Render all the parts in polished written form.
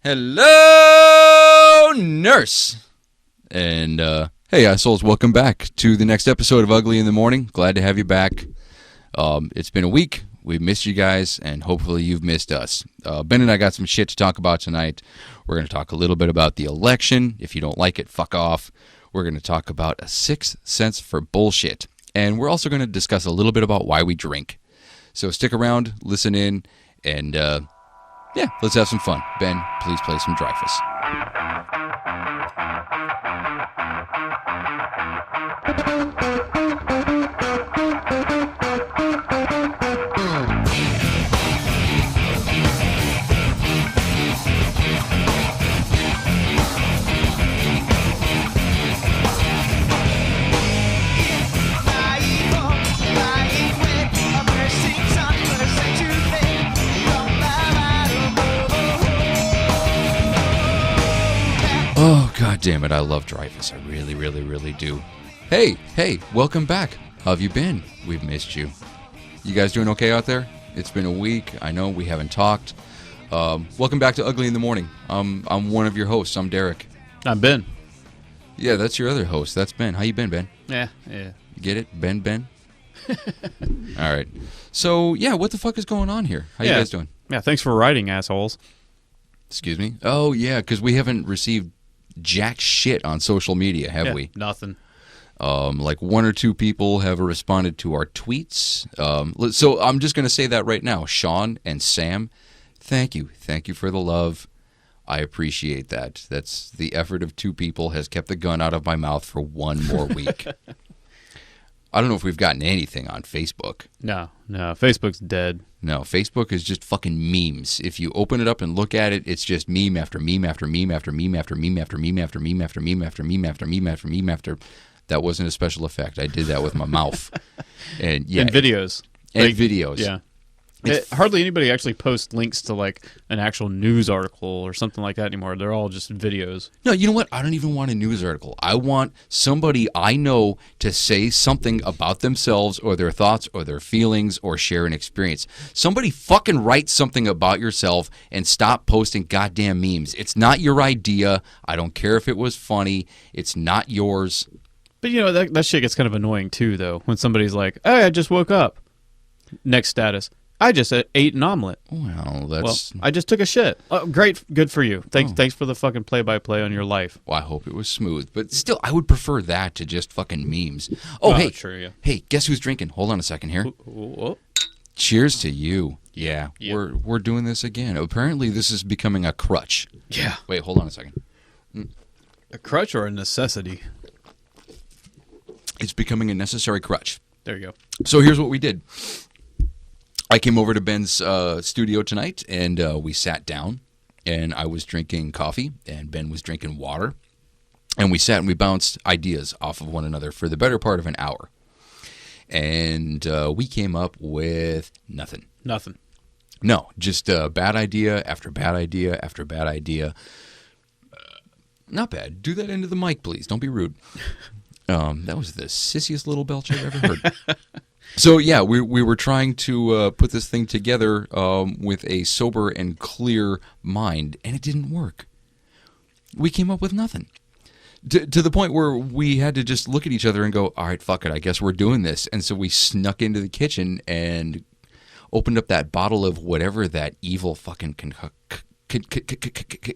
Hello, nurse. And, hey, assholes, welcome back to the next episode of Ugly in the Morning. Glad to have you back. It's been a week. We've missed you guys, and hopefully you've missed us. Ben and I got some shit to talk about tonight. We're going to talk a little bit about the election. If you don't like it, fuck off. We're going to talk about a sixth sense for bullshit. And we're also going to discuss a little bit about why we drink. So stick around, listen in, and, yeah, let's have some fun. Ben, please play some Dreyfus. Oh, God damn it, I love Dreyfus. I really, really, really do. Hey, welcome back. How have you been? We've missed you. You guys doing okay out there? It's been a week. I know we haven't talked. Welcome back to Ugly in the Morning. I'm one of your hosts. I'm Derek. I'm Ben. Yeah, that's your other host. That's Ben. How you been, Ben? Yeah. You get it? Ben? All right. So, yeah, what the fuck is going on here? How you guys doing? Yeah, thanks for writing, assholes. Excuse me? Oh, yeah, because we haven't received jack shit on social media, have we? Nothing. Like one or two people have responded to our tweets. So I'm just going to say that right now. Sean and Sam, thank you. Thank you for the love. I appreciate that. That's the effort of two people has kept the gun out of my mouth for one more week. I don't know if we've gotten anything on Facebook. No, Facebook's dead. No, Facebook is just fucking memes. If you open it up and look at it, it's just meme after meme after meme after meme after meme after meme after meme after meme after meme after meme after meme after. That wasn't a special effect. I did that with my mouth. And yeah, and videos. Videos. Yeah. Hardly anybody actually posts links to like an actual news article or something like that anymore. They're all just videos. No, you know what? I don't even want a news article. I want somebody I know to say something about themselves or their thoughts or their feelings or share an experience. Somebody fucking write something about yourself and stop posting goddamn memes. It's not your idea. I don't care if it was funny. It's not yours. But you know, that shit gets kind of annoying too, though, when somebody's like, hey, I just woke up. Next status. I just ate an omelet. Well, I just took a shit. Oh, great. Good for you. Thanks for the fucking play-by-play on your life. Well, I hope it was smooth. But still, I would prefer that to just fucking memes. Oh, hey. True, yeah. Hey, guess who's drinking? Hold on a second here. Ooh. Cheers to you. Yeah. We're doing this again. Apparently, this is becoming a crutch. Yeah. Wait, hold on a second. A crutch or a necessity? It's becoming a necessary crutch. There you go. So here's what we did. I came over to Ben's studio tonight, and we sat down, and I was drinking coffee, and Ben was drinking water, and we sat and we bounced ideas off of one another for the better part of an hour, and we came up with nothing. Nothing. No, just bad idea after bad idea after bad idea. Not bad. Do that into the mic, please. Don't be rude. That was the sissiest little belch I've ever heard. So, yeah, we were trying to put this thing together with a sober and clear mind, and it didn't work. We came up with nothing. To the point where we had to just look at each other and go, all right, fuck it, I guess we're doing this. And so we snuck into the kitchen and opened up that bottle of whatever that evil fucking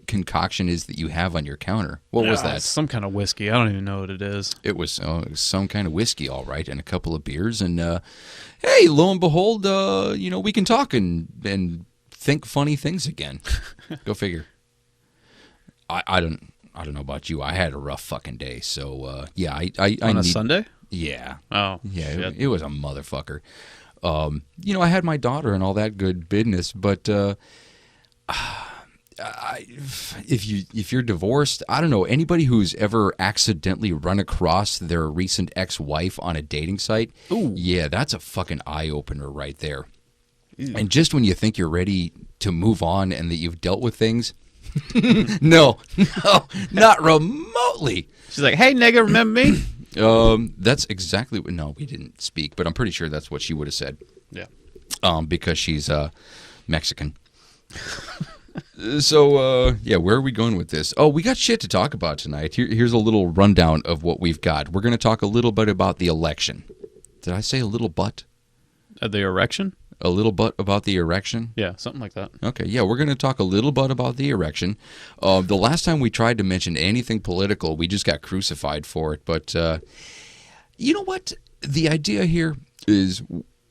concoction is that you have on your counter. What was that? Some kind of whiskey. I don't even know what it is. It was some kind of whiskey, all right, and a couple of beers. And hey, lo and behold, we can talk and think funny things again. Go figure. I don't know about you. I had a rough fucking day. So yeah, I on a Sunday. Yeah. Oh. Yeah. It was a motherfucker. I had my daughter and all that good business, but. If you're divorced, I don't know, anybody who's ever accidentally run across their recent ex-wife on a dating site, ooh, yeah, that's a fucking eye-opener right there. And just when you think you're ready to move on and that you've dealt with things, no, not remotely. She's like, hey, nigga, remember me? That's exactly what, no, we didn't speak, but I'm pretty sure that's what she would have said. Yeah. Because she's Mexican. So, yeah, where are we going with this? Oh, we got shit to talk about tonight. Here's a little rundown of what we've got. We're going to talk a little bit about the election. Did I say a little butt? The erection? A little butt about the erection? Yeah, something like that. Okay, yeah, we're going to talk a little bit about the erection. The last time we tried to mention anything political, we just got crucified for it. But you know what? The idea here is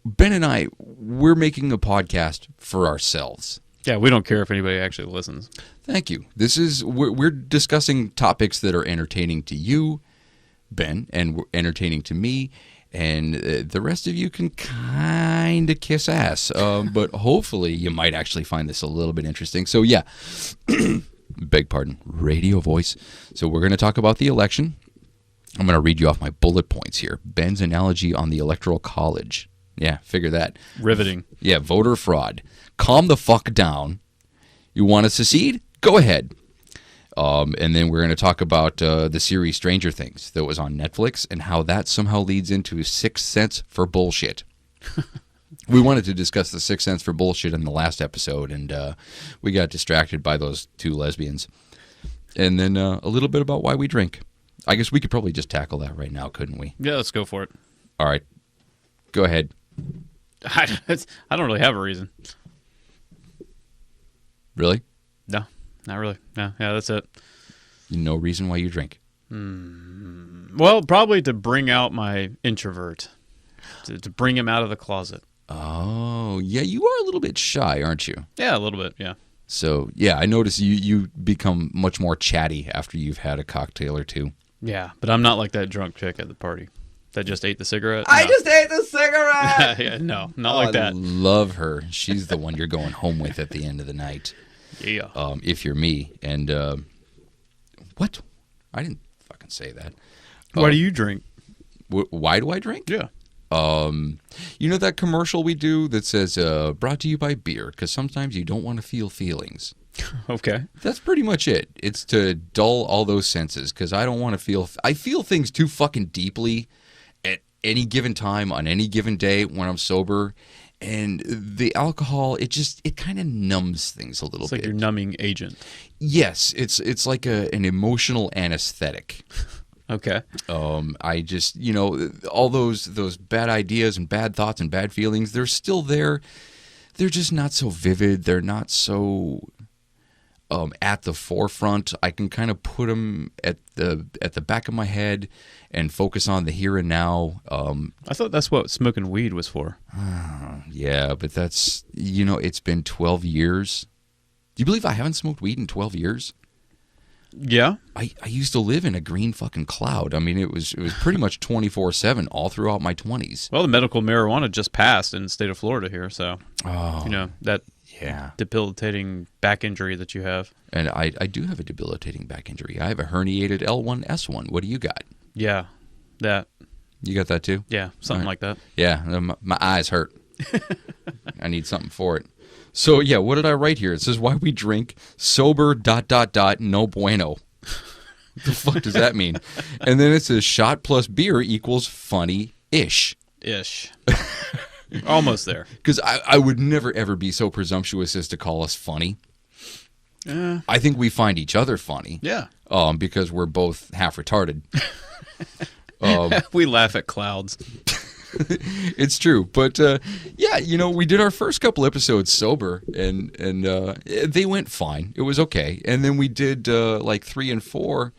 Ben and I, we're making a podcast for ourselves. Yeah, we don't care if anybody actually listens. Thank you. We're discussing topics that are entertaining to you, Ben, and entertaining to me, and the rest of you can kind of kiss ass. But hopefully you might actually find this a little bit interesting. So yeah, beg pardon, radio voice. So we're going to talk about the election. I'm going to read you off my bullet points here. Ben's analogy on the Electoral College. Yeah, figure that. Riveting. Yeah, voter fraud. Calm the fuck down. You want to secede? Go ahead. And then we're going to talk about the series Stranger Things that was on Netflix and how that somehow leads into Sixth Sense for bullshit. We wanted to discuss the Sixth Sense for bullshit in the last episode, and we got distracted by those two lesbians. And then a little bit about why we drink. I guess we could probably just tackle that right now, couldn't we? Yeah, let's go for it. All right. Go ahead. I don't really have a reason. Really? No, not really. No, yeah, that's it. No reason why you drink. Well, probably to bring out my introvert, to bring him out of the closet. Oh, yeah, you are a little bit shy, aren't you? Yeah, a little bit, yeah. So, yeah, I notice you become much more chatty after you've had a cocktail or two. Yeah, but I'm not like that drunk chick at the party that just ate the cigarette. I just ate the cigarette! Yeah, no, not like that. I love her. She's the one you're going home with at the end of the night. Yeah. If you're me. And, what? I didn't fucking say that. Why do you drink? Why do I drink? Yeah. You know that commercial we do that says, brought to you by beer, because sometimes you don't want to feel feelings. Okay. That's pretty much it. It's to dull all those senses, because I don't want to feel... I feel things too fucking deeply at any given time, on any given day when I'm sober, and the alcohol, it kind of numbs things a little bit. It's like your numbing agent. Yes, it's like an emotional anesthetic. Okay. I just, all those bad ideas and bad thoughts and bad feelings, they're still there. They're just not so vivid. They're not so at the forefront. I can kind of put them at the back of my head and focus on the here and now. I thought that's what smoking weed was for. Yeah, but that's, it's been 12 years. Do you believe I haven't smoked weed in 12 years? Yeah. I used to live in a green fucking cloud. I mean, it was pretty much 24/7 all throughout my 20s. Well, the medical marijuana just passed in the state of Florida here, so that debilitating back injury that you have. And I do have a debilitating back injury. I have a herniated L1S1. What do you got? Yeah, that. You got that too? Yeah, something like that. Yeah, my eyes hurt. I need something for it. So, yeah, what did I write here? It says, why we drink sober ... no bueno. What the fuck does that mean? And then it says, shot plus beer equals funny-ish. Ish. Almost there. Because I would never, ever be so presumptuous as to call us funny. I think we find each other funny. Yeah. Because we're both half retarded. We laugh at clouds. It's true, but we did our first couple episodes sober, and they went fine. It was okay, and then we did like 3 and 4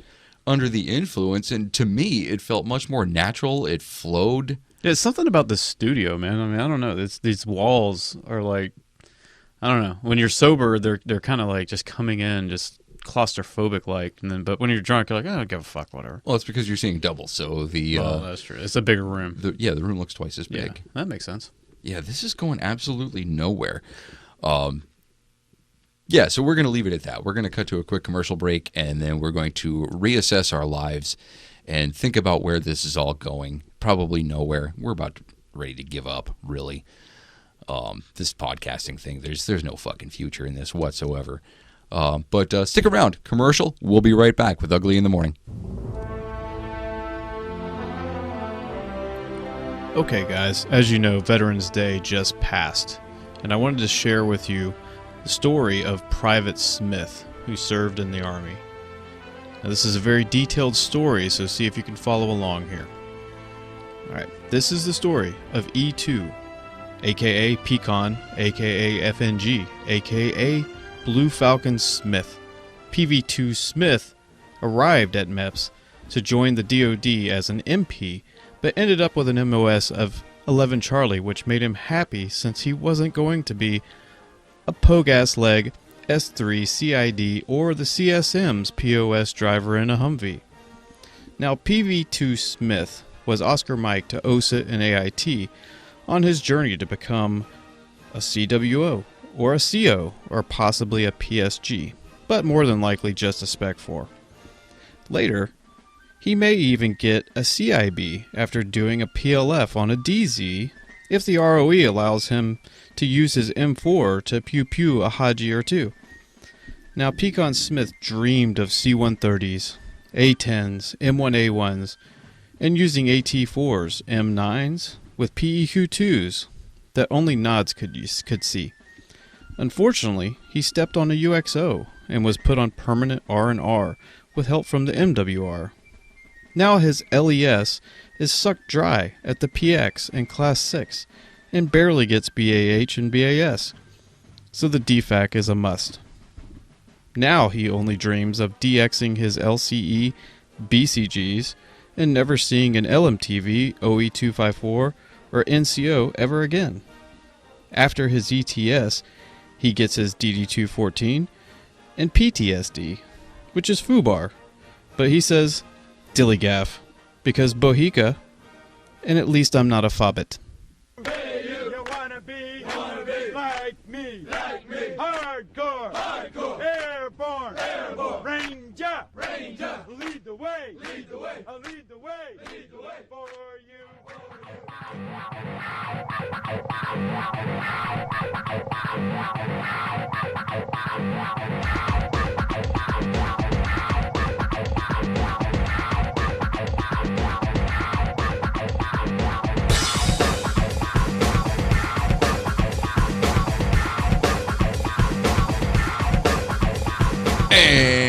under the influence, and to me, it felt much more natural. It flowed. Yeah, it's something about the studio, man. I mean, I don't know. These walls are like, I don't know. When you're sober, they're kind of like just coming in, just claustrophobic like, but when you're drunk, you're like, I don't give a fuck, whatever. Well, it's because you're seeing double, so that's true. It's a bigger room. The room looks twice as big. Yeah, that makes sense. Yeah, this is going absolutely nowhere. Yeah, so we're going to leave it at that. We're going to cut to a quick commercial break, and then we're going to reassess our lives and think about where this is all going. Probably nowhere. We're about ready to give up, really. This podcasting thing, there's no fucking future in this whatsoever. But stick around. Commercial. We'll be right back with Ugly in the Morning. Okay, guys. As you know, Veterans Day just passed, and I wanted to share with you the story of Private Smith, who served in the Army. Now, this is a very detailed story, so see if you can follow along here. Alright, this is the story of E2, aka Pecan, aka FNG, aka Blue Falcon Smith. PV2 Smith arrived at MEPS to join the DoD as an MP, but ended up with an MOS of 11 Charlie, which made him happy since he wasn't going to be a Pogas leg S3 CID or the CSM's POS driver in a Humvee. Now, PV2 Smith was Oscar Mike to OSIT and AIT on his journey to become a CWO or a CO or possibly a PSG, but more than likely just a Spec 4. Later, he may even get a CIB after doing a PLF on a DZ if the ROE allows him to use his M4 to pew-pew a Haji or two. Now, Pecan Smith dreamed of C-130s, A-10s, M1A1s, and using AT-4s, M9s, with PEQ-2s that only nods could see. Unfortunately, he stepped on a UXO and was put on permanent R&R with help from the MWR. Now his LES is sucked dry at the PX in Class 6 and barely gets BAH and BAS, so the DFAC is a must. Now he only dreams of DXing his LCE BCGs and never seeing an LMTV, OE254, or NCO ever again. After his ETS, he gets his DD214 and PTSD, which is FUBAR, but he says dillygaff, because Bohica, and at least I'm not a fobbit. You wanna be like me, hardcore, airborne, ranger, lead the way, I'll lead the way for you. And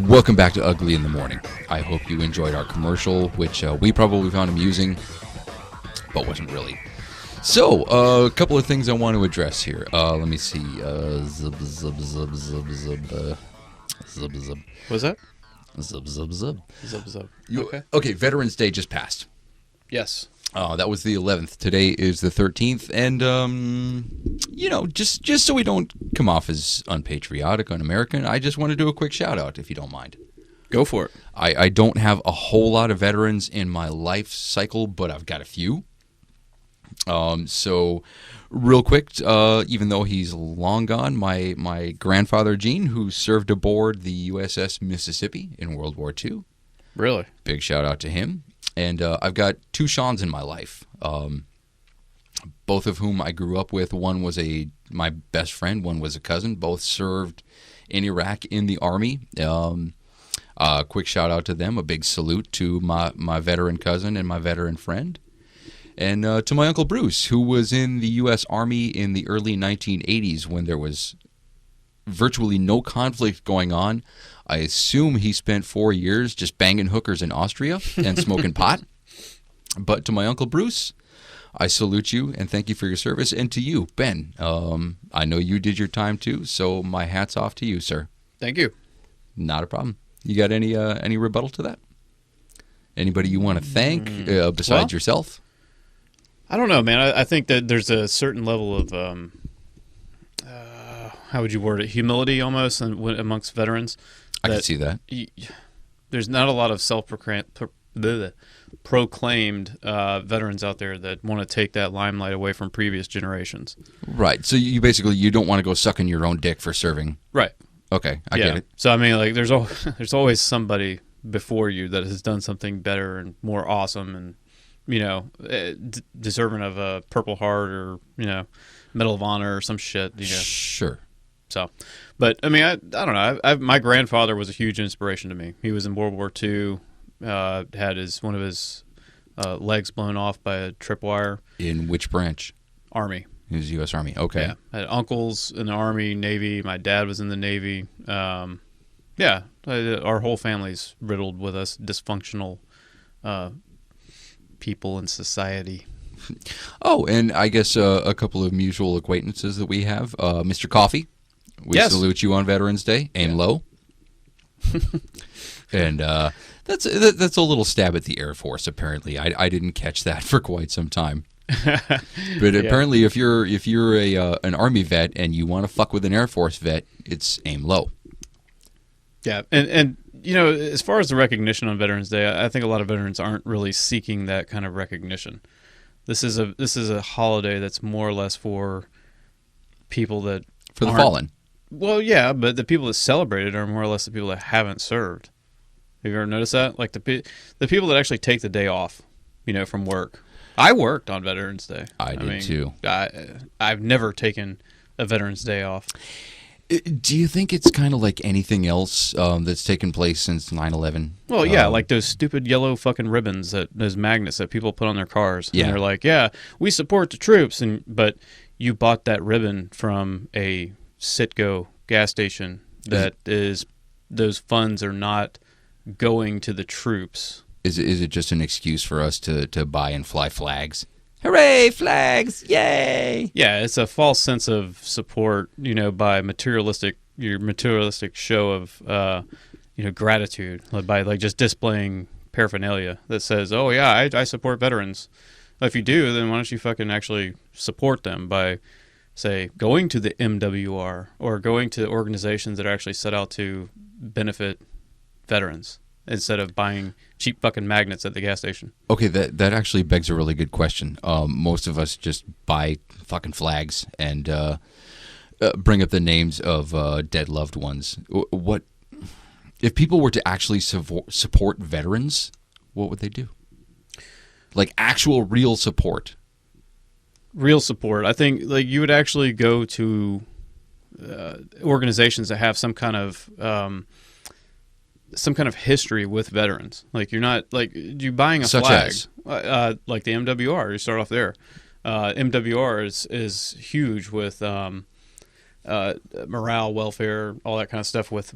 welcome back to Ugly in the Morning. I hope you enjoyed our commercial, which we probably found amusing, but wasn't really. So, a couple of things I want to address here. Let me see. Zub. Was that? Zub. Zub. Okay, Veterans Day just passed. Yes. That was the 11th. Today is the 13th, and just so we don't come off as unpatriotic, un-American, I just want to do a quick shout out, if you don't mind. Go for it. I don't have a whole lot of veterans in my life cycle, but I've got a few. So, real quick, even though he's long gone, my grandfather Gene, who served aboard the USS Mississippi in World War II. Really? Big shout out to him. And I've got two Seans in my life, both of whom I grew up with. One was my best friend, one was a cousin. Both served in Iraq in the Army. Quick shout out to them. A big salute to my veteran cousin and my veteran friend. And to my Uncle Bruce, who was in the U.S. Army in the early 1980s when there was virtually no conflict going on. I assume he spent 4 years just banging hookers in Austria and smoking pot. But to my Uncle Bruce, I salute you and thank you for your service. And to you, Ben, I know you did your time too, so my hat's off to you, sir. Thank you. Not a problem. You got any rebuttal to that? Anybody you want to thank besides yourself? I don't know, man. I think that there's a certain level of, how would you word it, humility almost amongst veterans. I can see that. There's not a lot of proclaimed veterans out there that want to take that limelight away from previous generations. Right. So you don't want to go sucking your own dick for serving. Right. Okay, I get it. So I mean, like, there's always somebody before you that has done something better and more awesome, and deserving of a Purple Heart or Medal of Honor or some shit. Sure. So, but I mean, I don't know. My grandfather was a huge inspiration to me. He was in World War II. Had one of his legs blown off by a tripwire. In which branch? Army. He was U.S. Army. Okay. Yeah, I had uncles in the Army, Navy. My dad was in the Navy. Yeah, our whole family's riddled with us dysfunctional people in society. Oh, and I guess a couple of mutual acquaintances that we have. Mr. Coffee, we Yes. salute you on Veterans Day. Aim low. And that's a little stab at the Air Force. Apparently, I didn't catch that for quite some time. But apparently, if you're an Army vet and you want to fuck with an Air Force vet, it's aim low. Yeah, and you know, as far as the recognition on Veterans Day, I think a lot of veterans aren't really seeking that kind of recognition. This is a holiday that's more or less for people that For the aren't- fallen. Well, yeah, but the people that celebrate it are more or less the people that haven't served. Have you ever noticed that? Like the people that actually take the day off, you know, from work. I worked on Veterans Day. I did too. I've never taken a Veterans Day off. Do you think it's kind of like anything else that's taken place since 9/11? Well, yeah, like those stupid yellow fucking ribbons, those magnets that people put on their cars. Yeah. And they're like, yeah, we support the troops, but you bought that ribbon from a Citgo gas station that is those funds are not going to the troops. Is it just an excuse for us to buy and fly flags? Hooray, flags! Yay! Yeah, it's a false sense of support, you know, by your materialistic show of, you know, gratitude, by like just displaying paraphernalia that says, oh yeah, I support veterans. Well, if you do, then why don't you fucking actually support them by, say, going to the MWR or going to organizations that are actually set out to benefit veterans instead of buying cheap fucking magnets at the gas station. Okay, that actually begs a really good question. Most of us just buy fucking flags and bring up the names of dead loved ones. What if people were to actually support veterans? What would they do? Like actual, real support. Real support. I think like you would actually go to organizations that have some kind of history with veterans. Like you're not like you buying a Such flag, as? like the MWR. You start off there. MWR is huge with morale, welfare, all that kind of stuff with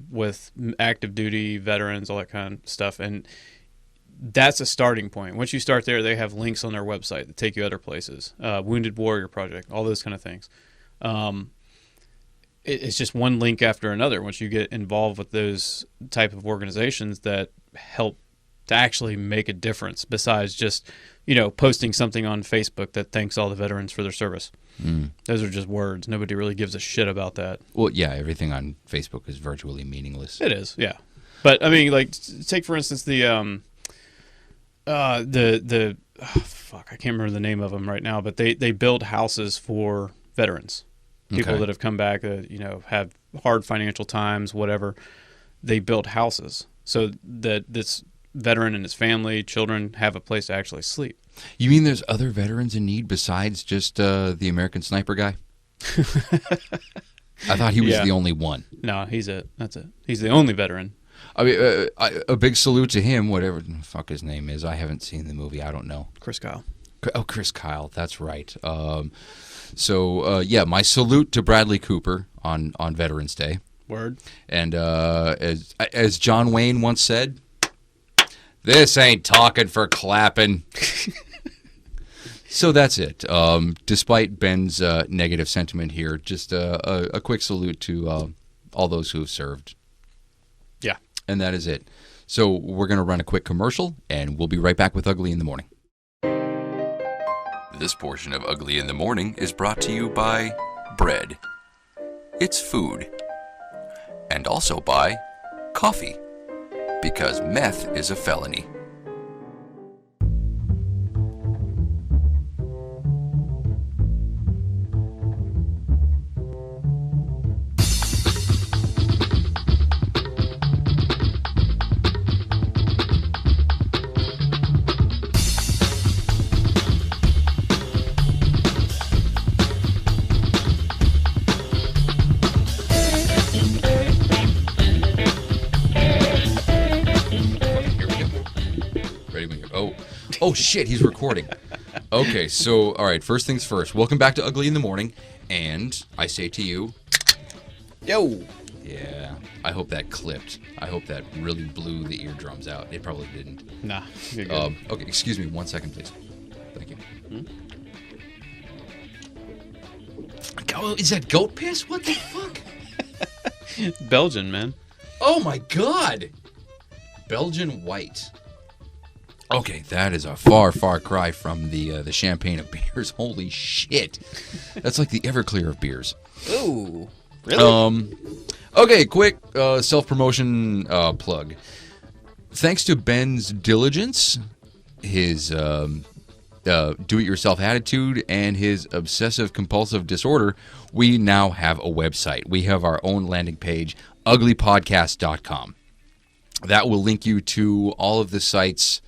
active duty veterans, all that kind of stuff, and that's a starting point. Once you start there, they have links on their website that take you other places. Wounded Warrior Project, all those kind of things. It's just one link after another once you get involved with those type of organizations that help to actually make a difference besides just, you know, posting something on Facebook that thanks all the veterans for their service. Those are just words. Nobody really gives a shit about that. Well, yeah, everything on Facebook is virtually meaningless. It is, yeah. But I mean, like, take for instance the fuck, I can't remember the name of them right now, but they build houses for veterans. People Okay. that have come back that, you know, have hard financial times, whatever. They build houses so that this veteran and his family, children have a place to actually sleep. You mean there's other veterans in need besides just the American Sniper guy? I thought he was Yeah. the only one. No, he's it. That's it. He's the only veteran. I mean, a big salute to him, whatever the fuck his name is. I haven't seen the movie. I don't know. Chris Kyle. Oh, Chris Kyle. That's right. Yeah, my salute to Bradley Cooper on Veterans Day. Word. And as John Wayne once said, this ain't talking for clapping. So that's it. Despite Ben's negative sentiment here, just a quick salute to all those who have served. Yeah. And that is it. So we're going to run a quick commercial, and we'll be right back with Ugly in the Morning. This portion of Ugly in the Morning is brought to you by bread. It's food. And also by coffee. Because meth is a felony. Ready when you're... Oh shit, he's recording. Okay, so, all right, first things first. Welcome back to Ugly in the Morning. And I say to you, Yo. yeah, I hope that clipped. I hope that really blew the eardrums out. It probably didn't. Nah. You're good. Okay, excuse me 1 second, please. Thank you. Oh, is that goat piss? What the fuck? Belgian, man. Oh my god! Belgian white. Okay, that is a far, far cry from the champagne of beers. Holy shit! That's like the Everclear of beers. Ooh. Really? Okay, quick self-promotion plug. Thanks to Ben's diligence, his do-it-yourself attitude, and his obsessive-compulsive disorder, we now have a website. We have our own landing page, uglypodcast.com. That will link you to all of the sites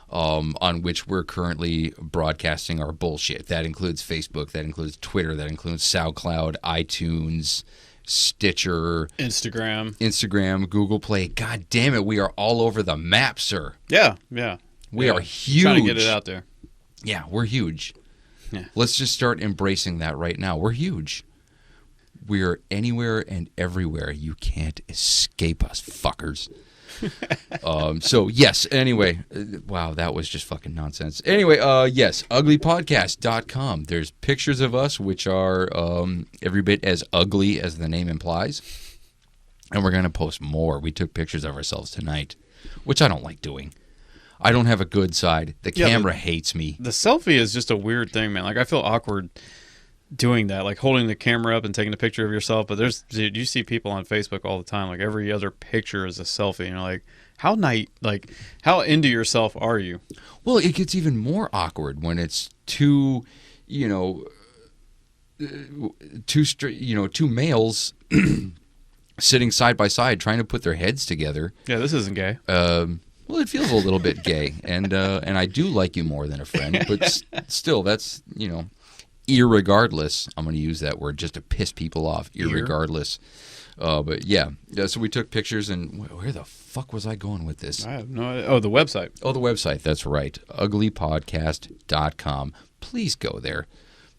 on which we're currently broadcasting our bullshit. That includes Facebook, that includes Twitter, that includes SoundCloud, iTunes, Stitcher, Instagram, Google Play. God damn it, we are all over the map, sir. Yeah. We are huge. Trying to get it out there. Yeah, we're huge. Yeah. Let's just start embracing that right now. We're huge. We are anywhere and everywhere. You can't escape us, fuckers. So, yes, anyway. Wow, that was just fucking nonsense. Anyway, yes, uglypodcast.com. There's pictures of us, which are every bit as ugly as the name implies. And we're going to post more. We took pictures of ourselves tonight, which I don't like doing. I don't have a good side. The camera hates me. The selfie is just a weird thing, man. Like, I feel awkward doing that, like holding the camera up and taking a picture of yourself. But dude, you see people on Facebook all the time, like every other picture is a selfie. And you're like, how into yourself are you? Well, it gets even more awkward when it's two males sitting side by side trying to put their heads together. Yeah, this isn't gay. Well, it feels a little bit gay, and I do like you more than a friend, but still, that's, irregardless. I'm going to use that word just to piss people off. Irregardless. But yeah, so we took pictures, and where the fuck was I going with this? I have no idea. Oh, the website. Oh, the website. That's right. uglypodcast.com. Please go there.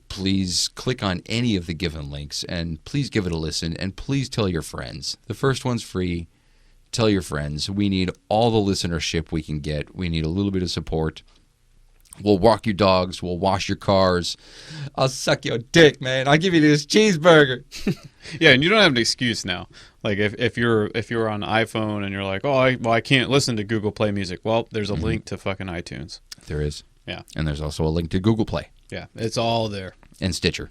Please click on any of the given links, and please give it a listen, and please tell your friends. The first one's free. Tell your friends. We need all the listenership we can get. We need a little bit of support. We'll walk your dogs. We'll wash your cars. I'll suck your dick, man. I'll give you this cheeseburger. Yeah, and you don't have an excuse now. Like if you're on iPhone and you're like, I can't listen to Google Play Music. Well, there's a link to fucking iTunes. There is. Yeah. And there's also a link to Google Play. Yeah, it's all there. And Stitcher.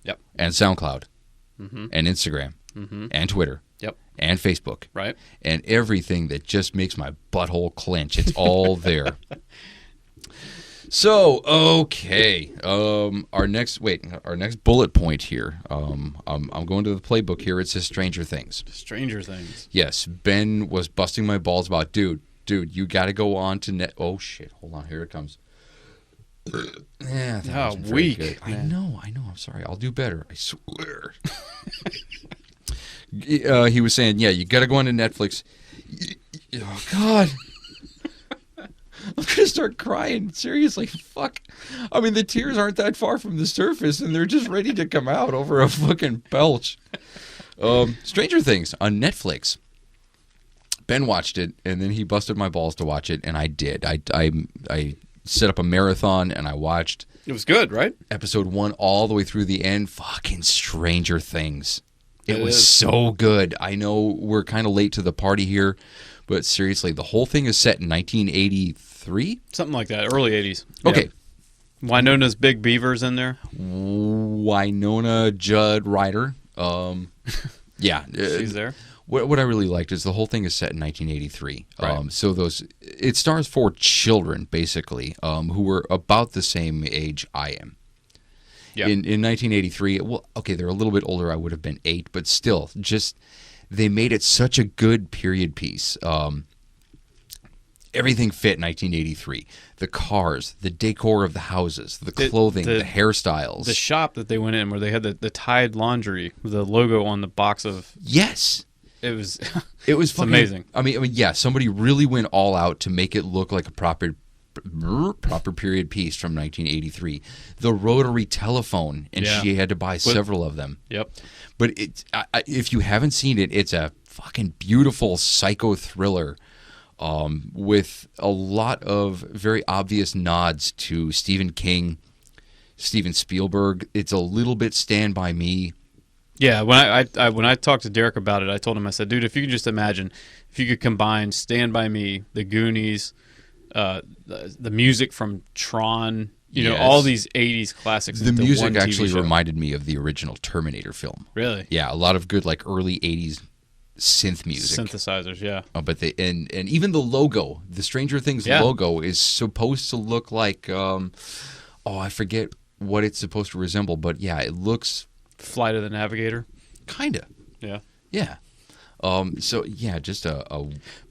Yep. And SoundCloud. And Instagram. And Twitter. Yep. And Facebook. Right. And everything that just makes my butthole clench. It's all there. So, okay. Our next bullet point here. I'm going to the playbook here. It says Stranger Things. Stranger Things. Yes. Ben was busting my balls about, dude, you got to go on to net. Oh, shit. Hold on. Here it comes. Yeah, that wasn't very weak. good. I know. I'm sorry. I'll do better. I swear. He was saying, yeah, you got to go on to Netflix. Oh, God. I'm going to start crying. Seriously, fuck. I mean, the tears aren't that far from the surface, and they're just ready to come out over a fucking belch. Stranger Things on Netflix. Ben watched it, and then he busted my balls to watch it, and I did. I set up a marathon, and I watched... It was good, right? Episode 1 all the way through the end. Fucking Stranger Things. It was is. so good. I know we're kind of late to the party here, but seriously, the whole thing is set in 1983? Something like that, early 80s. Okay. Yeah. Winona's Big Beaver's in there. Winona Judd Ryder. Yeah. She's there. What I really liked is the whole thing is set in 1983. Right. So it stars 4 children, basically, who were about the same age I am. Yeah. In 1983, well, okay, they're a little bit older. I would have been 8, but still, just they made it such a good period piece. Everything fit in 1983. The cars, the decor of the houses, the clothing, the hairstyles. The shop that they went in where they had the Tide laundry, the logo on the box of... Yes. It was fucking amazing. I mean, yeah, somebody really went all out to make it look like a proper proper period piece from 1983. The rotary telephone, and Yeah. she had to buy several of them. Yep. But if you haven't seen it, it's a fucking beautiful psycho thriller with a lot of very obvious nods to Stephen King, Steven Spielberg. It's a little bit Stand By Me. Yeah, when I talked to Derek about it, I told him, I said, dude, if you could just imagine, if you could combine Stand By Me, The Goonies, the music from Tron, you know, Yes. all these 80s classics. The into music one TV actually show. reminded me of the original Terminator film. Really? Yeah, a lot of good like early 80s synth music. Synthesizers, yeah. But and even the logo, the Stranger Things Yeah. logo is supposed to look like I forget what it's supposed to resemble, but yeah, it looks Flight of the Navigator. kind of. Yeah. Yeah. So yeah, just a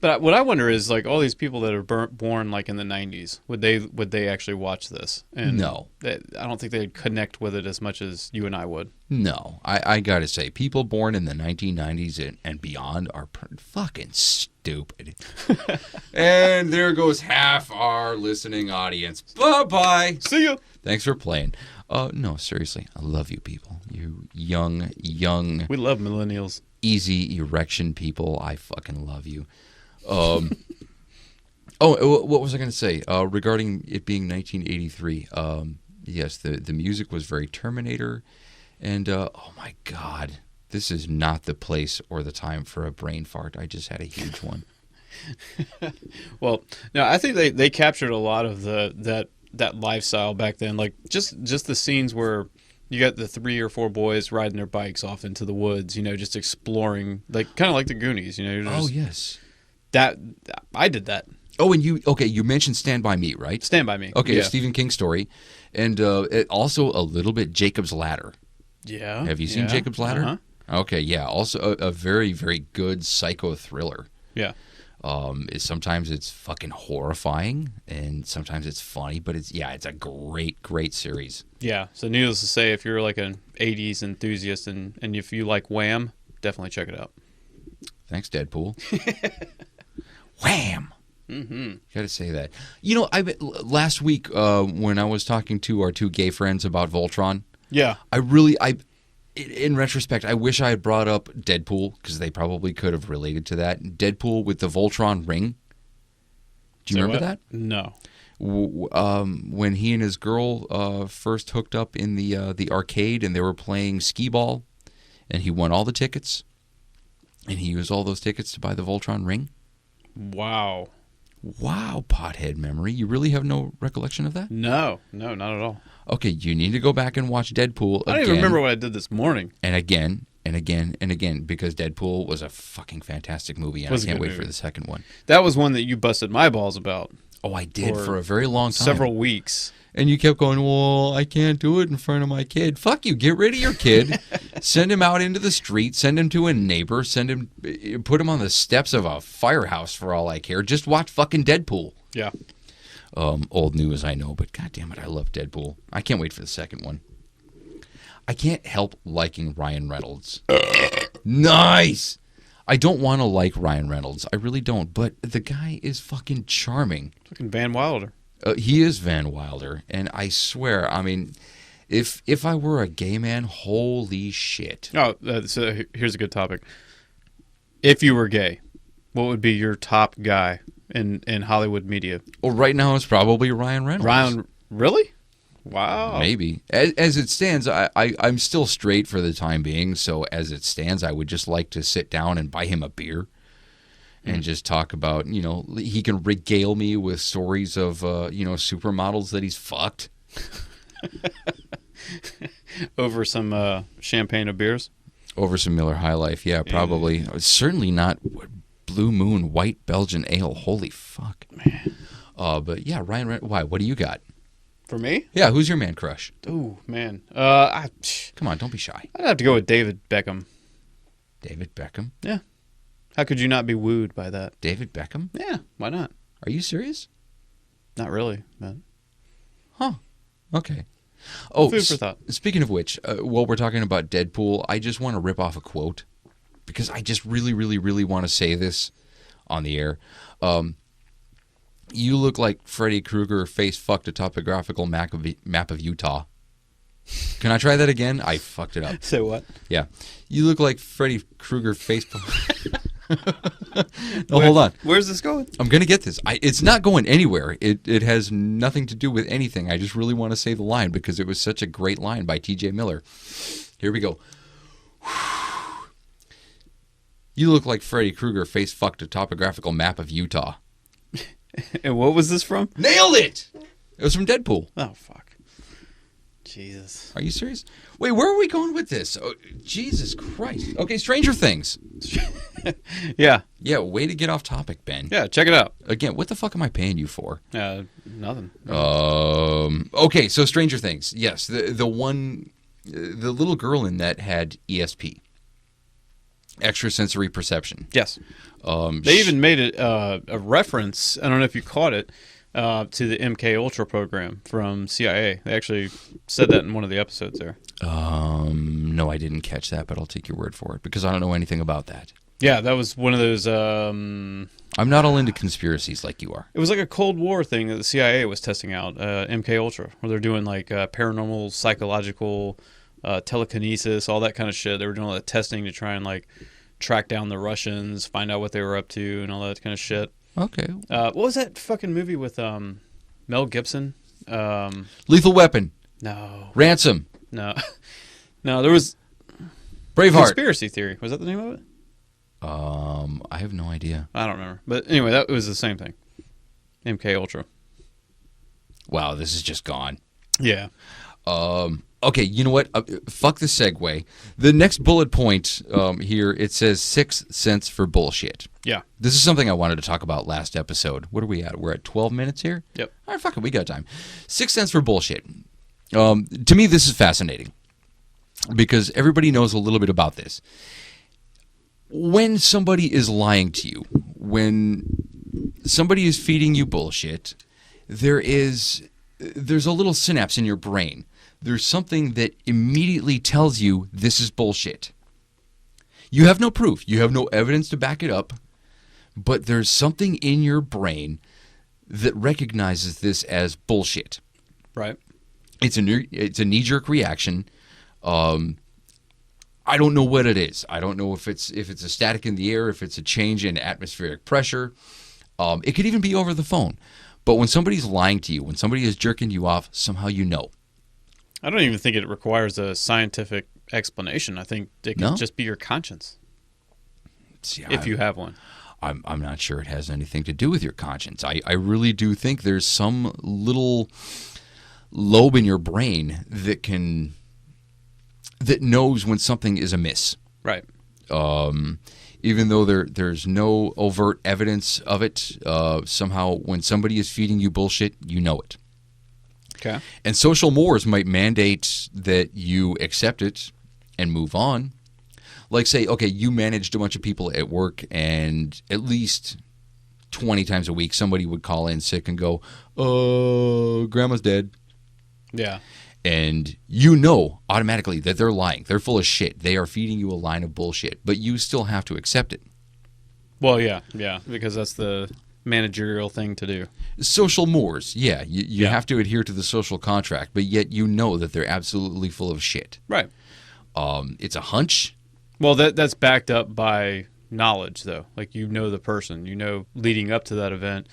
But what I wonder is, like, all these people that are born like in the 90s, would they actually watch this? And No. I don't think they'd connect with it as much as you and I would. no. I gotta say, people born in the 1990s and beyond are fucking stupid. And there goes half our listening audience. Bye bye. See you. Thanks for playing. No, seriously, I love you people. You young, We love millennials. easy erection people. I fucking love you. What was I going to say regarding it being 1983? Yes, the music was very Terminator, and oh my God, this is not the place or the time for a brain fart. I just had a huge one. Well, no, I think they captured a lot of that lifestyle back then. Like just the scenes where you got the 3 or 4 boys riding their bikes off into the woods, you know, just exploring, like kind of like the Goonies, you know. You're Oh just- yes. that I did that. Oh, and you mentioned Stand By Me, right? Stand By Me. Okay, yeah. a Stephen King story, and it also a little bit Jacob's Ladder. Yeah. Have you seen yeah. Jacob's Ladder? Uh-huh. Okay, yeah. Also a very, very good psycho thriller. Yeah. Sometimes it's fucking horrifying, and sometimes it's funny, but it's a great, great series. Yeah. So needless to say, if you're like an 80s enthusiast and if you like Wham, definitely check it out. Thanks, Deadpool. Wham! Mm-hmm. Got to say that. You know, last week when I was talking to our 2 gay friends about Voltron, Yeah. in retrospect, I wish I had brought up Deadpool, because they probably could have related to that. Deadpool with the Voltron ring. Do you Say remember what? that? No. When he and his girl first hooked up in the arcade and they were playing skee ball, and he won all the tickets, and he used all those tickets to buy the Voltron ring. Wow. Wow, pothead memory. You really have no recollection of that? No, not at all. Okay, you need to go back and watch Deadpool again. I don't even remember what I did this morning. And again, and again, and again, because Deadpool was a fucking fantastic movie, and I Was a can't good wait movie. for the second one. That was one that you busted my balls about Oh, I did For for a very long time. several weeks. And you kept going, well, I can't do it in front of my kid. Fuck you. Get rid of your kid. Send him out into the street. Send him to a neighbor. Put him on the steps of a firehouse for all I care. Just watch fucking Deadpool. Yeah. Old news, I know, but God damn it, I love Deadpool. I can't wait for the second one. I can't help liking Ryan Reynolds. Nice! I don't want to like Ryan Reynolds. I really don't, but the guy is fucking charming. Fucking Van Wilder. He is Van Wilder, and I swear, I mean, if I were a gay man, holy shit. Oh, so here's a good topic. If you were gay, what would be your top guy in Hollywood media? Well, right now it's probably Ryan Reynolds. Ryan, really? Wow. Maybe. As it stands, I'm still straight for the time being, so as it stands, I would just like to sit down and buy him a beer and just talk about, he can regale me with stories of, supermodels that he's fucked. Over some champagne of beers? Over some Miller High Life, yeah, probably. Certainly not Blue Moon White Belgian Ale. Holy fuck. Man. But yeah, Ryan Reynolds. Why? What do you got? For me? Yeah, who's your man crush? Ooh, man. Come on, don't be shy. I'd have to go with David Beckham. David Beckham? Yeah. How could you not be wooed by that? David Beckham? Yeah, why not? Are you serious? Not really, but Huh. Okay. Oh, food for thought. Speaking of which, while we're talking about Deadpool, I just want to rip off a quote because I just really, really, really want to say this on the air. You look like Freddy Krueger face fucked a topographical map of Utah. Can I try that again? I fucked it up. Say what? Yeah. You look like Freddy Krueger face... No, hold on. Where's this going? I'm going to get this. It's not going anywhere. It has nothing to do with anything. I just really want to say the line because it was such a great line by T.J. Miller. Here we go. You look like Freddy Krueger face fucked a topographical map of Utah. And what was this from? Nailed it! It was from Deadpool. Oh, fuck. Jesus. Are you serious? Wait, where are we going with this? Oh, Jesus Christ. Okay, Stranger Things. Yeah. Yeah, way to get off topic, Ben. Yeah, check it out. Again, what the fuck am I paying you for? Nothing. Okay, so Stranger Things. Yes, the little girl in that had ESP. Extrasensory perception. Yes. They even made it a reference, I don't know if you caught it, to the MK Ultra program from CIA. They actually said that in one of the episodes there. No, I didn't catch that, but I'll take your word for it because I don't know anything about that. Yeah, that was one of those... I'm not all into conspiracies like you are. It was like a Cold War thing that the CIA was testing out, MK Ultra, where they're doing like paranormal, psychological, telekinesis, all that kind of shit. They were doing all that testing to try and like track down the Russians, find out what they were up to, and all that kind of shit. Okay. What was that fucking movie with Mel Gibson? Lethal Weapon. No. Ransom. No. No, there was... Braveheart. Conspiracy Theory. Was that the name of it? I have no idea. I don't remember. But anyway, that was the same thing. MK Ultra. Wow, this is just gone. Yeah. Okay, you know what? Fuck the segue. The next bullet point here, it says 6 cents for bullshit. Yeah. This is something I wanted to talk about last episode. What are we at? We're at 12 minutes here? Yep. All right, fuck it. We got time. 6 cents for bullshit. To me, this is fascinating because everybody knows a little bit about this. When somebody is lying to you, when somebody is feeding you bullshit, there's a little synapse in your brain. There's something that immediately tells you this is bullshit. You have no proof. You have no evidence to back it up, but there's something in your brain that recognizes this as bullshit. Right. It's a knee-jerk reaction. I don't know what it is. I don't know if it's a static in the air, if it's a change in atmospheric pressure. It could even be over the phone. But when somebody's lying to you, when somebody is jerking you off, somehow you know. I don't even think it requires a scientific explanation. I think it can just be your conscience. See, if you have one. I'm not sure it has anything to do with your conscience. I really do think there's some little lobe in your brain that knows when something is amiss. Right. Even though there's no overt evidence of it, somehow when somebody is feeding you bullshit, you know it. Okay. And social mores might mandate that you accept it and move on. Like say, okay, you managed a bunch of people at work and at least 20 times a week somebody would call in sick and go, "Oh, grandma's dead." Yeah. And you know automatically that they're lying. They're full of shit. They are feeding you a line of bullshit, but you still have to accept it. Well, yeah, because that's the managerial thing to do. Social mores, yeah. You have to adhere to the social contract, but yet you know that they're absolutely full of shit. Right. It's a hunch. Well, that's backed up by knowledge, though. Like, you know the person. You know, leading up to that event,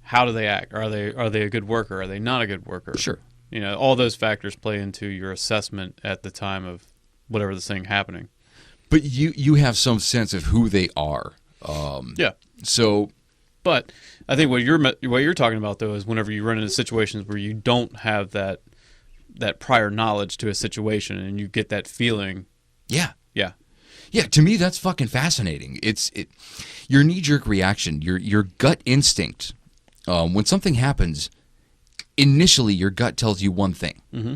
how do they act? Are they a good worker? Are they not a good worker? Sure. You know, all those factors play into your assessment at the time of whatever this thing happening. But you have some sense of who they are. Yeah. So, but I think what you're talking about though is whenever you run into situations where you don't have that prior knowledge to a situation and you get that feeling. Yeah. Yeah. Yeah, to me that's fucking fascinating. It's your knee-jerk reaction, your gut instinct. When something happens, initially your gut tells you one thing. Mm-hmm.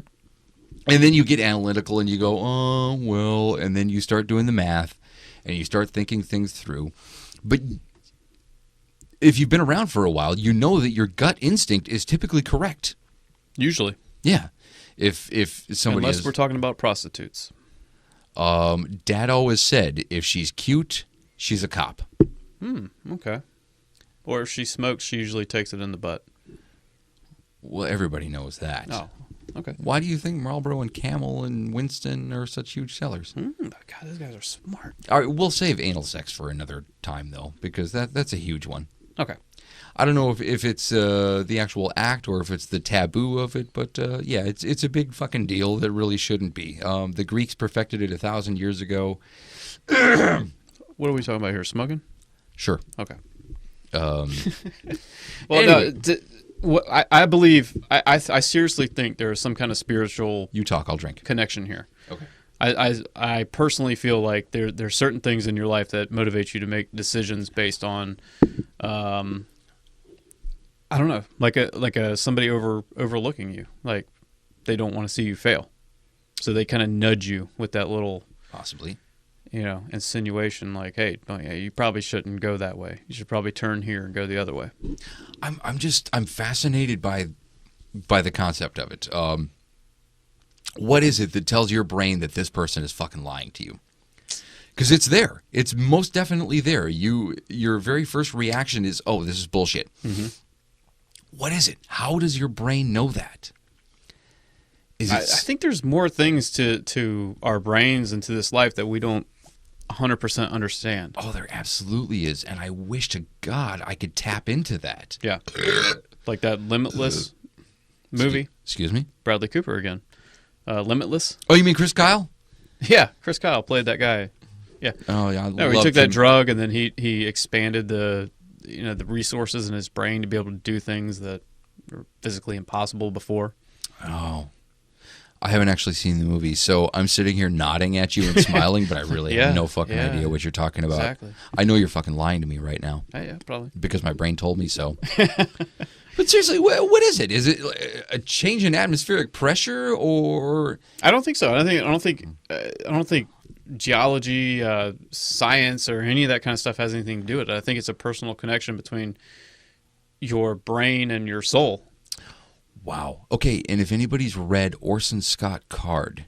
And then you get analytical and you go, "Oh, well," and then you start doing the math and you start thinking things through. But if you've been around for a while, you know that your gut instinct is typically correct. Usually. Yeah. If somebody Unless we're talking about prostitutes. Dad always said, if she's cute, she's a cop. Okay. Or if she smokes, she usually takes it in the butt. Well, everybody knows that. Oh, okay. Why do you think Marlboro and Camel and Winston are such huge sellers? God, those guys are smart. All right, we'll save anal sex for another time, though, because that's a huge one. Okay. I don't know if it's the actual act or if it's the taboo of it, but yeah, it's a big fucking deal that really shouldn't be. The Greeks perfected it 1,000 years ago. What are we talking about here? Smoking? Sure. Okay. Well, Well, no, I believe, I seriously think there is some kind of spiritual you talk, I'll drink. connection here. Okay. I personally feel like there's certain things in your life that motivate you to make decisions based on, I don't know, like somebody overlooking you, like they don't want to see you fail, so they kind of nudge you with that little Possibly. Insinuation, like, hey, you probably shouldn't go that way. You should probably turn here and go the other way. I'm fascinated by the concept of it. What is it that tells your brain that this person is fucking lying to you? Because it's there. It's most definitely there. Your very first reaction is, oh, this is bullshit. Mm-hmm. What is it? How does your brain know that? I think there's more things to our brains and to this life that we don't 100% understand. Oh, there absolutely is. And I wish to God I could tap into that. Yeah. Like that Limitless movie. Excuse me? Bradley Cooper again. Limitless. Oh, you mean Chris Kyle? Yeah, Chris Kyle played that guy. Yeah. Oh, yeah. No, he took that drug and then he expanded the resources in his brain to be able to do things that were physically impossible before. Oh. I haven't actually seen the movie, so I'm sitting here nodding at you and smiling, but I really have no fucking idea what you're talking about. Exactly. I know you're fucking lying to me right now. Yeah, probably. Because my brain told me so. But seriously, what is it? Is it a change in atmospheric pressure, or? I don't think so. I don't think geology, science, or any of that kind of stuff has anything to do with it. I think it's a personal connection between your brain and your soul. Wow. Okay, and if anybody's read Orson Scott Card.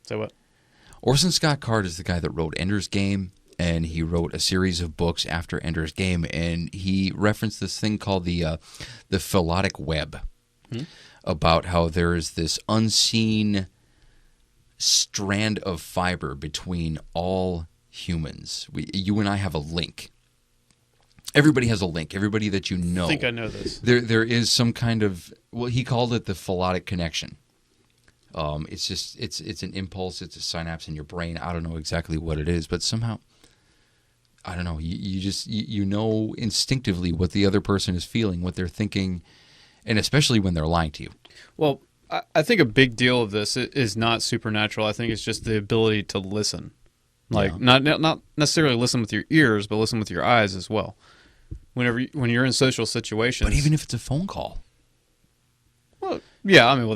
So what? Orson Scott Card is the guy that wrote Ender's Game, and he wrote a series of books after Ender's Game, and he referenced this thing called the philotic web, about how there is this unseen strand of fiber between all humans. You and I have a link. Everybody has a link. Everybody that you know. I think I know this. There is some kind of, well, he called it the philotic connection. It's just it's an impulse. It's a synapse in your brain. I don't know exactly what it is, but somehow, I don't know. You know instinctively what the other person is feeling, what they're thinking, and especially when they're lying to you. Well, I think a big deal of this is not supernatural. I think it's just the ability to listen, like not necessarily listen with your ears, but listen with your eyes as well. When you're in social situations. But even if it's a phone call. Well, yeah, I mean, well,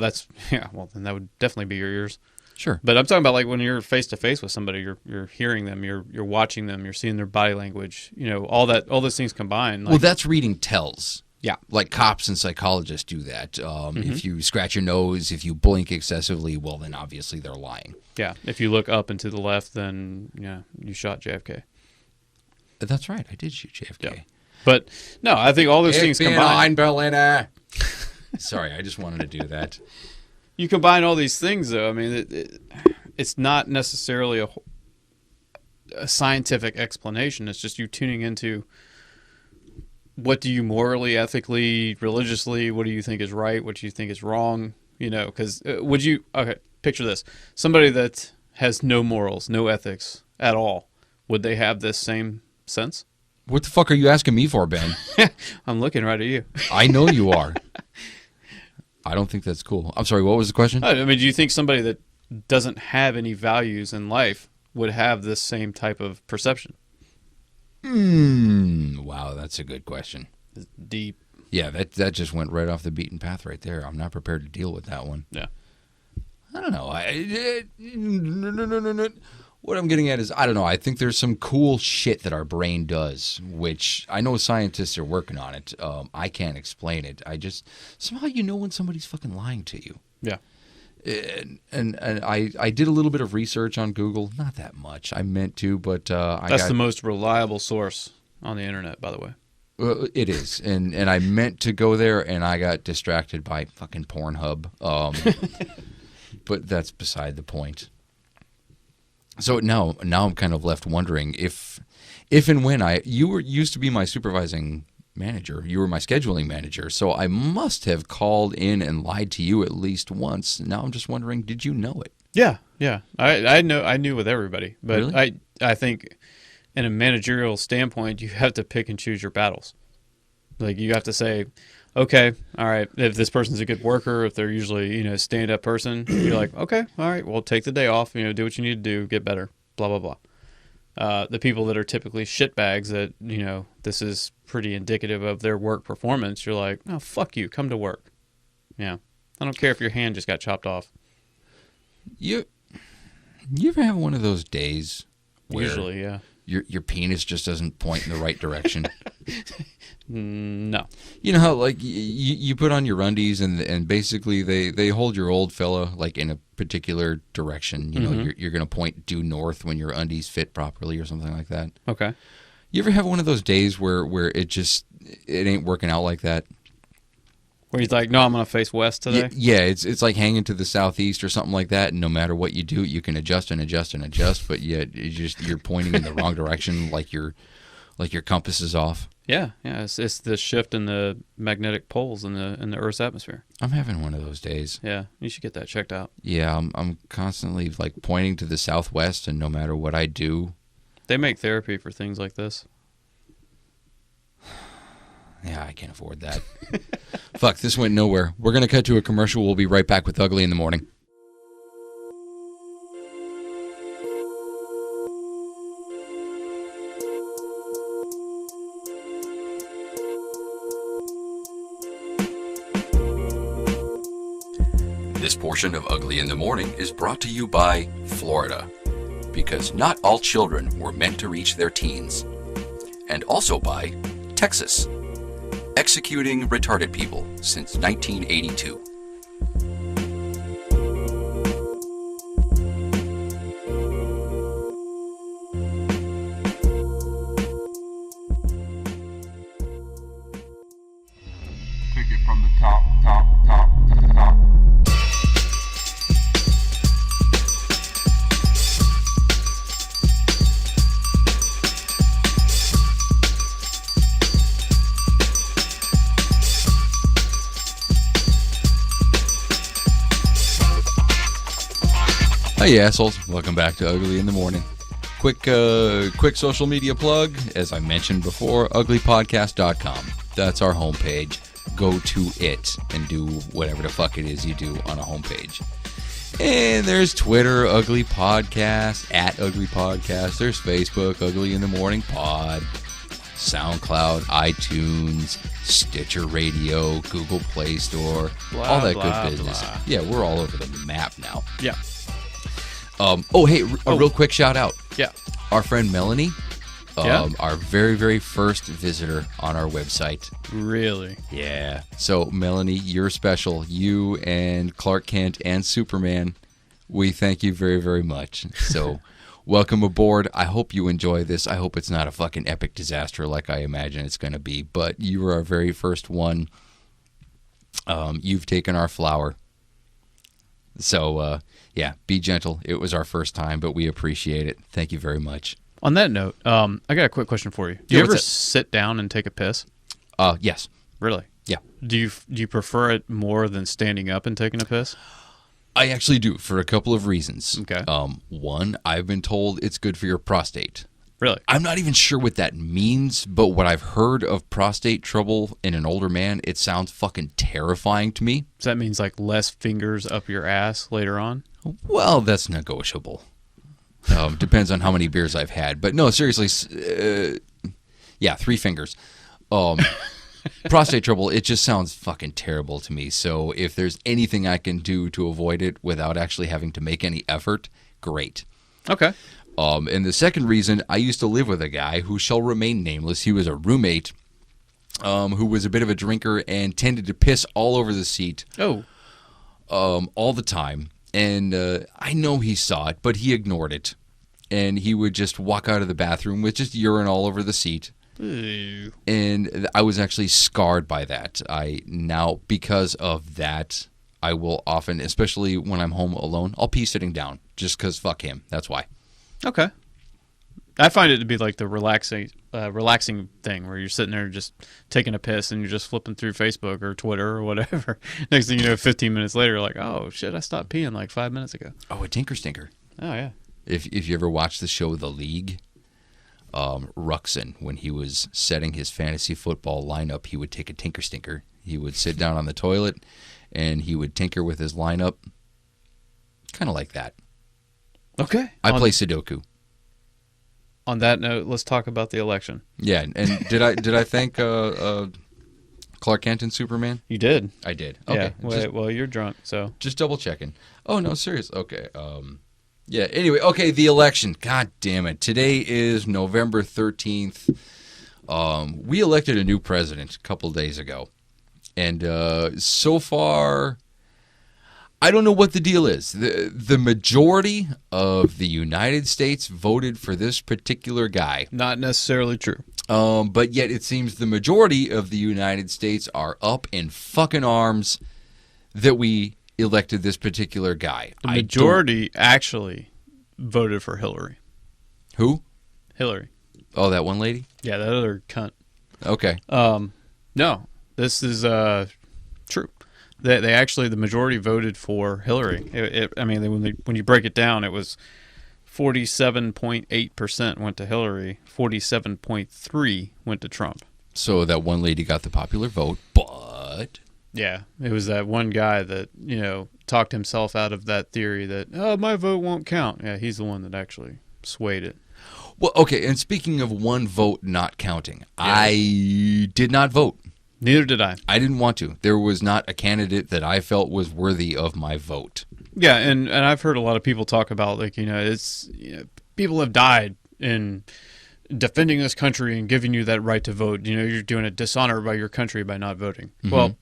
then that would definitely be your ears. Sure. But I'm talking about like when you're face to face with somebody, you're hearing them, you're watching them, you're seeing their body language, all those things combined. Like, well, that's reading tells. Yeah. Like cops and psychologists do that. If you scratch your nose, if you blink excessively, well, then obviously they're lying. Yeah. If you look up and to the left, then you shot JFK. That's right. I did shoot JFK. Yeah. But no, I think all those things combined. Berliner. Sorry, I just wanted to do that. You combine all these things, though. I mean, it's not necessarily a scientific explanation. It's just you tuning into what do you morally, ethically, religiously, what do you think is right, what do you think is wrong? Because picture this. Somebody that has no morals, no ethics at all, would they have this same sense? What the fuck are you asking me for, Ben? I'm looking right at you. I know you are. I don't think that's cool. I'm sorry, what was the question? I mean, do you think somebody that doesn't have any values in life would have this same type of perception? Wow, that's a good question. It's deep. Yeah, that just went right off the beaten path right there. I'm not prepared to deal with that one. Yeah. I don't know. What I'm getting at is, I don't know. I think there's some cool shit that our brain does, which I know scientists are working on it. I can't explain it. Somehow when somebody's fucking lying to you. Yeah. And I did a little bit of research on Google. Not that much. I meant to, but That's the most reliable source on the internet, by the way. It is, and I meant to go there, and I got distracted by fucking Pornhub. But that's beside the point. So now I'm kind of left wondering if and when you were used to be my supervising manager, you were my scheduling manager, so I must have called in and lied to you at least once. Now I'm just wondering, did you know it? Yeah. I knew with everybody, but Really? I think in a managerial standpoint, you have to pick and choose your battles. Like you have to say, okay, all right, if this person's a good worker, if they're usually, stand-up person, you're like, okay, all right, well, take the day off, do what you need to do, get better, blah, blah, blah. The people that are typically shitbags that, this is pretty indicative of their work performance, you're like, oh, fuck you, come to work. Yeah. I don't care if your hand just got chopped off. You ever have one of those days where Usually, yeah. your penis just doesn't point in the right direction? No. You know how like you put on your undies and basically they hold your old fella like in a particular direction. You know, you're going to point due north when your undies fit properly or something like that. Okay. You ever have one of those days where it ain't working out like that? Where he's like, no, I'm going to face west today? Yeah, it's like hanging to the southeast or something like that, and no matter what you do, you can adjust and adjust and adjust, but yet you're pointing in the wrong direction, like your compass is off. Yeah. It's the shift in the magnetic poles in the Earth's atmosphere. I'm having one of those days. Yeah, you should get that checked out. Yeah, I'm constantly like pointing to the southwest, and no matter what I do, They make therapy for things like this. yeah, I can't afford that. Fuck, this went nowhere. We're gonna cut to a commercial. We'll be right back with Ugly in the Morning. This portion of Ugly in the Morning is brought to you by Florida, because not all children were meant to reach their teens. And also by Texas, executing retarded people since 1982. Pick it from the top, to the top. Hey assholes, welcome back to Ugly in the Morning. Quick social media plug, as I mentioned before, uglypodcast.com. That's our homepage. Go to it and do whatever the fuck it is you do on a homepage. And there's Twitter, Ugly Podcast, at Ugly Podcast. There's Facebook, Ugly in the Morning Pod. SoundCloud, iTunes, Stitcher Radio, Google Play Store, Blah, all that blah, good business. blah. Yeah, we're all over the map now. Yeah. A real quick shout out. Yeah. Our friend Melanie, Yeah? our very, very first visitor on our website. Really? Yeah. So, Melanie, you're special. You and Clark Kent and Superman, we thank you very, very much. So, welcome aboard. I hope you enjoy this. I hope it's not a fucking epic disaster like I imagine it's going to be, but you were our very first one. You've taken our flower. So, yeah, be gentle. It was our first time, but we appreciate it. Thank you very much. On that note, I got a quick question for you. Do Yeah, you ever what's that? sit down and take a piss? Yes. Really? Yeah. Do you prefer it more than standing up and taking a piss? I actually do, for a couple of reasons. Okay. One, I've been told it's good for your prostate. Really? I'm not even sure what that means, but what I've heard of prostate trouble in an older man, it sounds fucking terrifying to me. So that means like less fingers up your ass later on? Well, that's negotiable. Depends on how many beers I've had. But no, seriously, 3 fingers. Prostate trouble, it just sounds fucking terrible to me. So if there's anything I can do to avoid it without actually having to make any effort, great. Okay. And the second reason, I used to live with a guy who shall remain nameless. He was a roommate who was a bit of a drinker and tended to piss all over the seat Oh. all the time. And I know he saw it, but he ignored it. And he would just walk out of the bathroom with just urine all over the seat. Ew. And I was actually scarred by that. Because of that, I will often, especially when I'm home alone, I'll pee sitting down just because fuck him. That's why. Okay. I find it to be like the relaxing thing where you're sitting there just taking a piss and you're just flipping through Facebook or Twitter or whatever. Next thing you know, 15 minutes later, you're like, oh shit, I stopped peeing like 5 minutes ago. Oh, a tinker stinker. Oh yeah. If you ever watched the show The League, Ruxin, when he was setting his fantasy football lineup, he would take a tinker stinker. He would sit down on the toilet and he would tinker with his lineup. Kind of like that. Okay. I play Sudoku. On that note, let's talk about the election. Yeah, and did I thank Clark Kent and Superman? You did. I did. Okay. Yeah. Well, you're drunk, so Just double checking. Oh no, serious. Okay. Yeah. Anyway, okay. The election. God damn it. Today is November 13th. We elected a new president a couple days ago, and so far, I don't know what the deal is. The majority of the United States voted for this particular guy. not necessarily true. But yet it seems the majority of the United States are up in fucking arms that we elected this particular guy. The majority actually voted for Hillary. Who? Hillary. Oh, that one lady? Yeah, that other cunt. Okay. No, this is true. They actually, the majority voted for Hillary. I mean, when you break it down, it was 47.8% went to Hillary, 47.3% went to Trump. So that one lady got the popular vote, but... Yeah, it was that one guy that, talked himself out of that theory that, oh, my vote won't count. Yeah, he's the one that actually swayed it. Well, okay, and speaking of one vote not counting, yeah. I did not vote. Neither did I. I didn't want to. There was not a candidate that I felt was worthy of my vote. Yeah, and I've heard a lot of people talk about, like, people have died in defending this country and giving you that right to vote. You're doing a dishonor by your country by not voting. Mm-hmm. Well,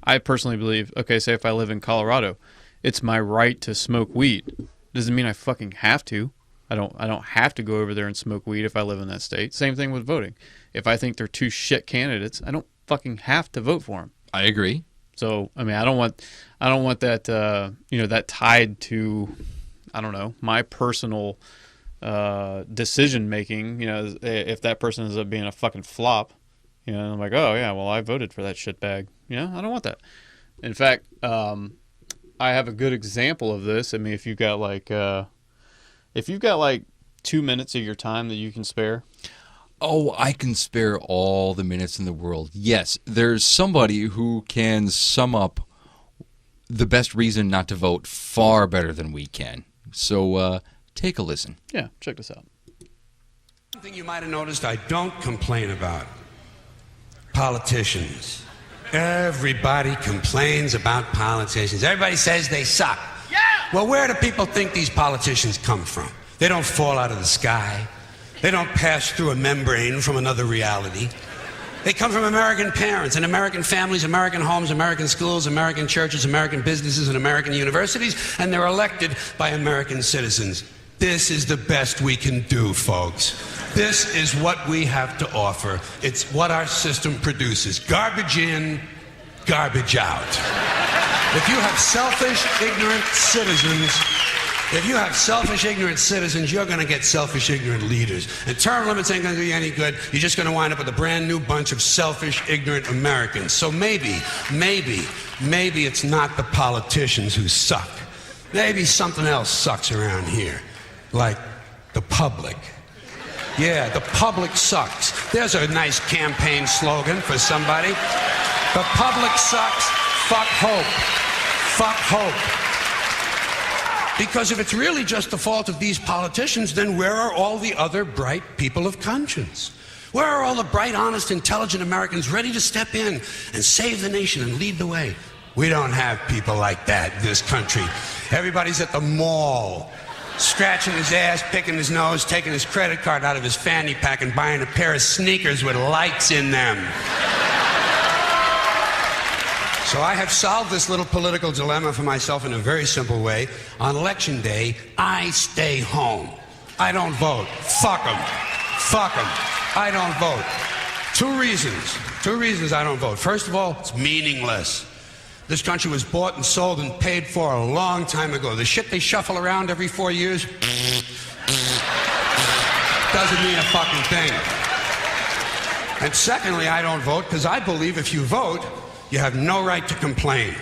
I personally believe, okay, say if I live in Colorado, it's my right to smoke weed. Doesn't mean I fucking have to. I don't have to go over there and smoke weed if I live in that state. Same thing with voting. If I think they're two shit candidates, I don't fucking have to vote for them. I agree. So, I mean, I don't want that, that tied to, I don't know, my personal decision making. If that person ends up being a fucking flop, I'm like, oh yeah, well, I voted for that shitbag. I don't want that. In fact, I have a good example of this. I mean, if you've got like 2 minutes of your time that you can spare. Oh, I can spare all the minutes in the world. Yes, there's somebody who can sum up the best reason not to vote far better than we can. So take a listen. Yeah, check this out. One thing you might have noticed I don't complain about. Politicians. Everybody complains about politicians. Everybody says they suck. Yeah! Well, where do people think these politicians come from? They don't fall out of the sky. They don't pass through a membrane from another reality. They come from American parents and American families, American homes, American schools, American churches, American businesses, and American universities, and they're elected by American citizens. This is the best we can do, folks. This is what we have to offer. It's what our system produces. Garbage in, garbage out. If you have selfish, ignorant citizens, you're going to get selfish, ignorant leaders. And term limits ain't going to do you any good. You're just going to wind up with a brand new bunch of selfish, ignorant Americans. So maybe it's not the politicians who suck. Maybe something else sucks around here. Like the public. Yeah, the public sucks. There's a nice campaign slogan for somebody. The public sucks. Fuck hope. Fuck hope. Because if it's really just the fault of these politicians, then where are all the other bright people of conscience? Where are all the bright, honest, intelligent Americans ready to step in and save the nation and lead the way? We don't have people like that in this country. Everybody's at the mall, scratching his ass, picking his nose, taking his credit card out of his fanny pack and buying a pair of sneakers with lights in them. So I have solved this little political dilemma for myself in a very simple way. On election day, I stay home. I don't vote. Fuck them. Fuck them. I don't vote? Two reasons. Two reasons I don't vote. First of all, it's meaningless. This country was bought and sold and paid for a long time ago. The shit they shuffle around every 4 years doesn't mean a fucking thing. And secondly, I don't vote because I believe if you vote, you have no right to complain.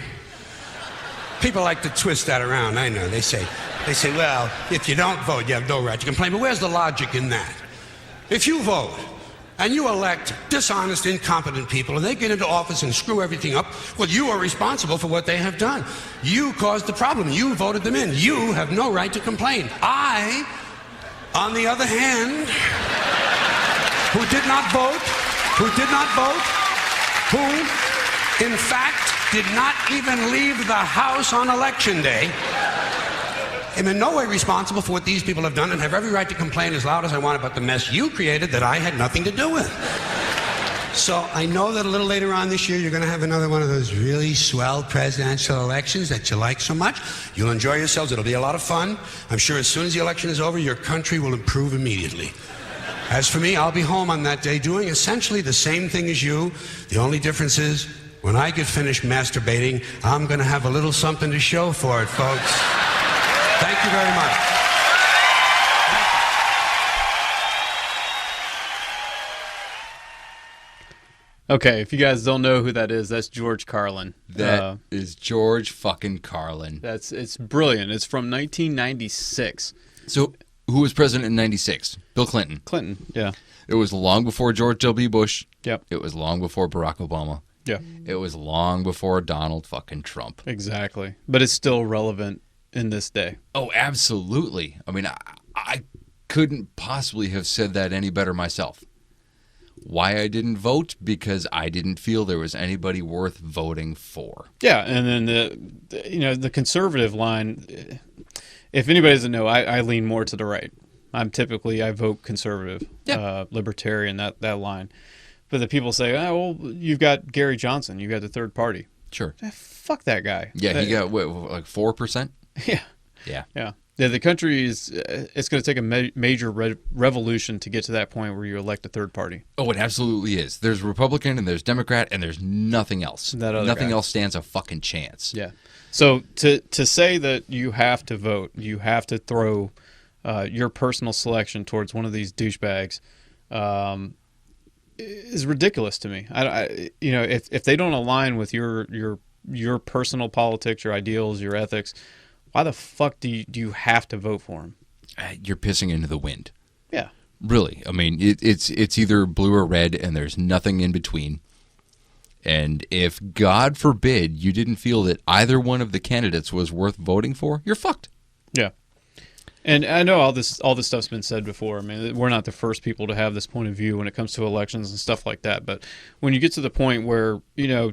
People like to twist that around, I know. They say, well, if you don't vote, you have no right to complain. But where's the logic in that? If you vote and you elect dishonest, incompetent people and they get into office and screw everything up, well, you are responsible for what they have done. You caused the problem. You voted them in. You have no right to complain. I, on the other hand, who did not vote, who, in fact, did not even leave the house on election day, am in no way responsible for what these people have done and have every right to complain as loud as I want about the mess you created that I had nothing to do with. So I know that a little later on this year you're going to have another one of those really swell presidential elections that you like so much. You'll enjoy yourselves. It'll be a lot of fun. I'm sure as soon as the election is over, your country will improve immediately. As for me, I'll be home on that day doing essentially the same thing as you. The only difference is when I get finished masturbating, I'm going to have a little something to show for it, folks. Thank you very much. Okay, if you guys don't know who that is, that's George Carlin. That is George fucking Carlin. It's brilliant. It's from 1996. So, who was president in 96? Bill Clinton. Clinton, yeah. It was long before George W. Bush. Yep. It was long before Barack Obama. Yeah. It was long before Donald fucking Trump. Exactly. But it's still relevant in this day. Oh, absolutely. I mean, I couldn't possibly have said that any better myself. Why I didn't vote? Because I didn't feel there was anybody worth voting for. Yeah, and then the conservative line, if anybody doesn't know, I lean more to the right. I vote conservative, libertarian, that line. But the people say, oh, well, you've got Gary Johnson, you've got the third party. Sure. Fuck that guy. Yeah, he got, what, like 4%? Yeah. Yeah. Yeah. Yeah, the country it's going to take a major revolution to get to that point where you elect a third party. Oh, it absolutely is. There's Republican and there's Democrat and there's nothing else. Nothing else stands a fucking chance. Yeah. So to say that you have to vote, you have to throw your personal selection towards one of these douchebags, is ridiculous to me. If they don't align with your personal politics, your ideals, your ethics, why the fuck do you have to vote for them? You're pissing into the wind. Yeah. Really. I mean, it's either blue or red, and there's nothing in between. And if, God forbid, you didn't feel that either one of the candidates was worth voting for, you're fucked. Yeah. And I know all this stuff's been said before. I mean, we're not the first people to have this point of view when it comes to elections and stuff like that. But when you get to the point where,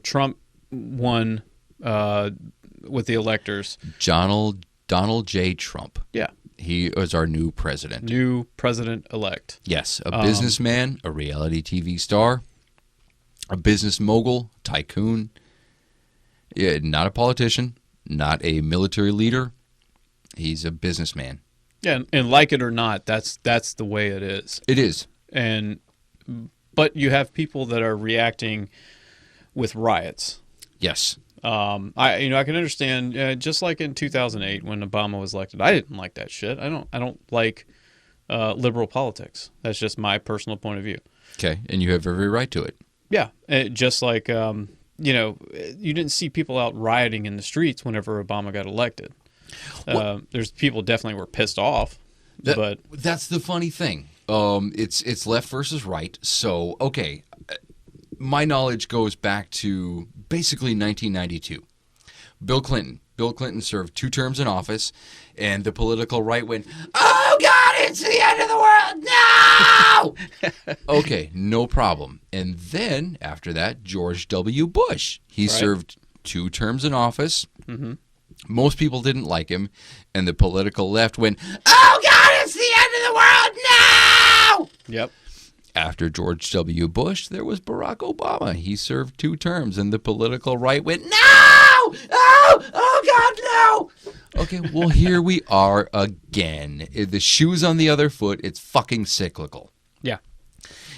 Trump won with the electors. Donald J. Trump. Yeah. He is our new president. New president-elect. Yes. A businessman, a reality TV star, a business mogul, tycoon. Yeah, not a politician, not a military leader. He's a businessman. Yeah, and like it or not, that's the way it is. It is. But you have people that are reacting with riots. Yes. I can understand, just like in 2008 when Obama was elected, I didn't like that shit. I don't like liberal politics. That's just my personal point of view. Okay, and you have every right to it. Yeah, just like you didn't see people out rioting in the streets whenever Obama got elected. There's people definitely were pissed off, but that's the funny thing. It's left versus right. So okay, my knowledge goes back to basically 1992. Bill Clinton served 2 terms in office, and the political right went, "Oh God, it's the end of the world! No!" Okay, no problem. And then after that, George W. Bush. He served 2 terms in office. Mm-hmm. Most people didn't like him, and the political left went, "Oh God, it's the end of the world! No!" Yep. After George W. Bush, there was Barack Obama. He served 2 terms, and the political right went, "No! Oh God, no!" Okay, well, here we are again. The shoe's on the other foot. It's fucking cyclical. Yeah.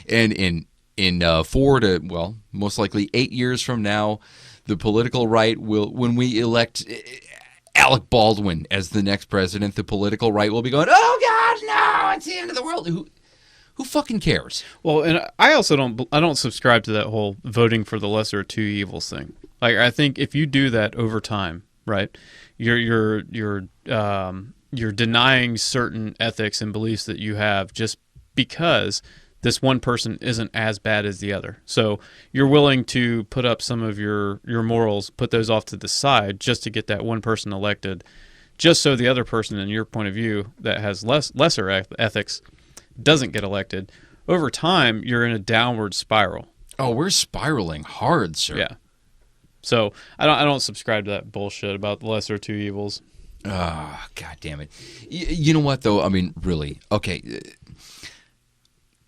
And in 4 to, well, most likely 8 years from now, the political right will, when we elect Alec Baldwin as the next president, the political right will be going, oh God, no, it's the end of the world. Who fucking cares? Well, and I also don't subscribe to that whole voting for the lesser of two evils thing. Like, I think if you do that over time, right, you're denying certain ethics and beliefs that you have just because this one person isn't as bad as the other. So you're willing to put up some of your morals, put those off to the side just to get that one person elected, just so the other person, in your point of view, that has lesser ethics doesn't get elected. Over time, you're in a downward spiral. Oh, we're spiraling hard, sir. Yeah. So I don't subscribe to that bullshit about the lesser of two evils. Ah, God damn it. You know what, though? I mean, really. Okay.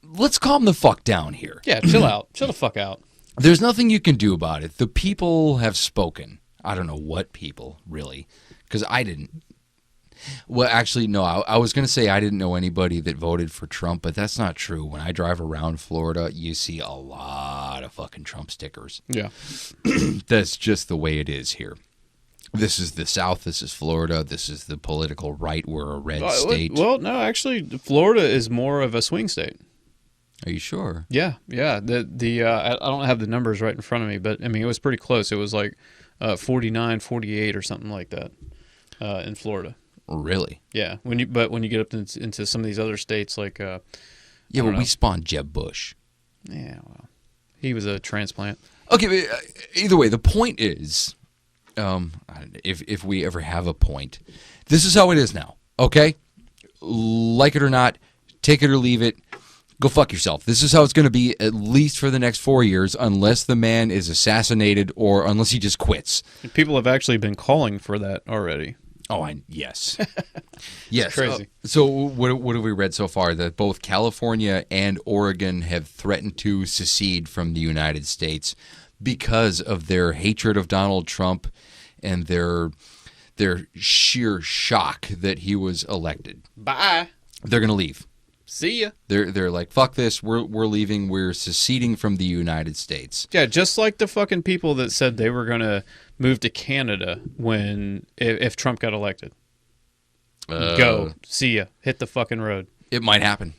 Let's calm the fuck down here. Yeah, chill out. Chill the fuck out. There's nothing you can do about it. The people have spoken. I don't know what people, really, because I didn't. Well, actually, no, I was going to say I didn't know anybody that voted for Trump, but that's not true. When I drive around Florida, you see a lot of fucking Trump stickers. Yeah. That's just the way it is here. This is the South. This is Florida. This is the political right. We're a red state. Well, no, actually, Florida is more of a swing state. Are you sure? Yeah. I don't have the numbers right in front of me, but I mean, it was pretty close. It was like 49, 48 or something like that in Florida. Really? Yeah. When you get up into some of these other states, like yeah, but we spawned Jeb Bush. Yeah, well, he was a transplant. Okay, but either way, the point is, if we ever have a point, this is how it is now. Okay, like it or not, take it or leave it. Go fuck yourself. This is how it's going to be at least for the next 4 years, unless the man is assassinated or unless he just quits. People have actually been calling for that already. Oh, yes. Yes. Crazy. So what have we read so far? That both California and Oregon have threatened to secede from the United States because of their hatred of Donald Trump and their sheer shock that he was elected. Bye. They're going to leave. See ya. They're like, fuck this. We're leaving. We're seceding from the United States. Yeah, just like the fucking people that said they were going to move to Canada if Trump got elected. Go. See ya. Hit the fucking road. It might happen.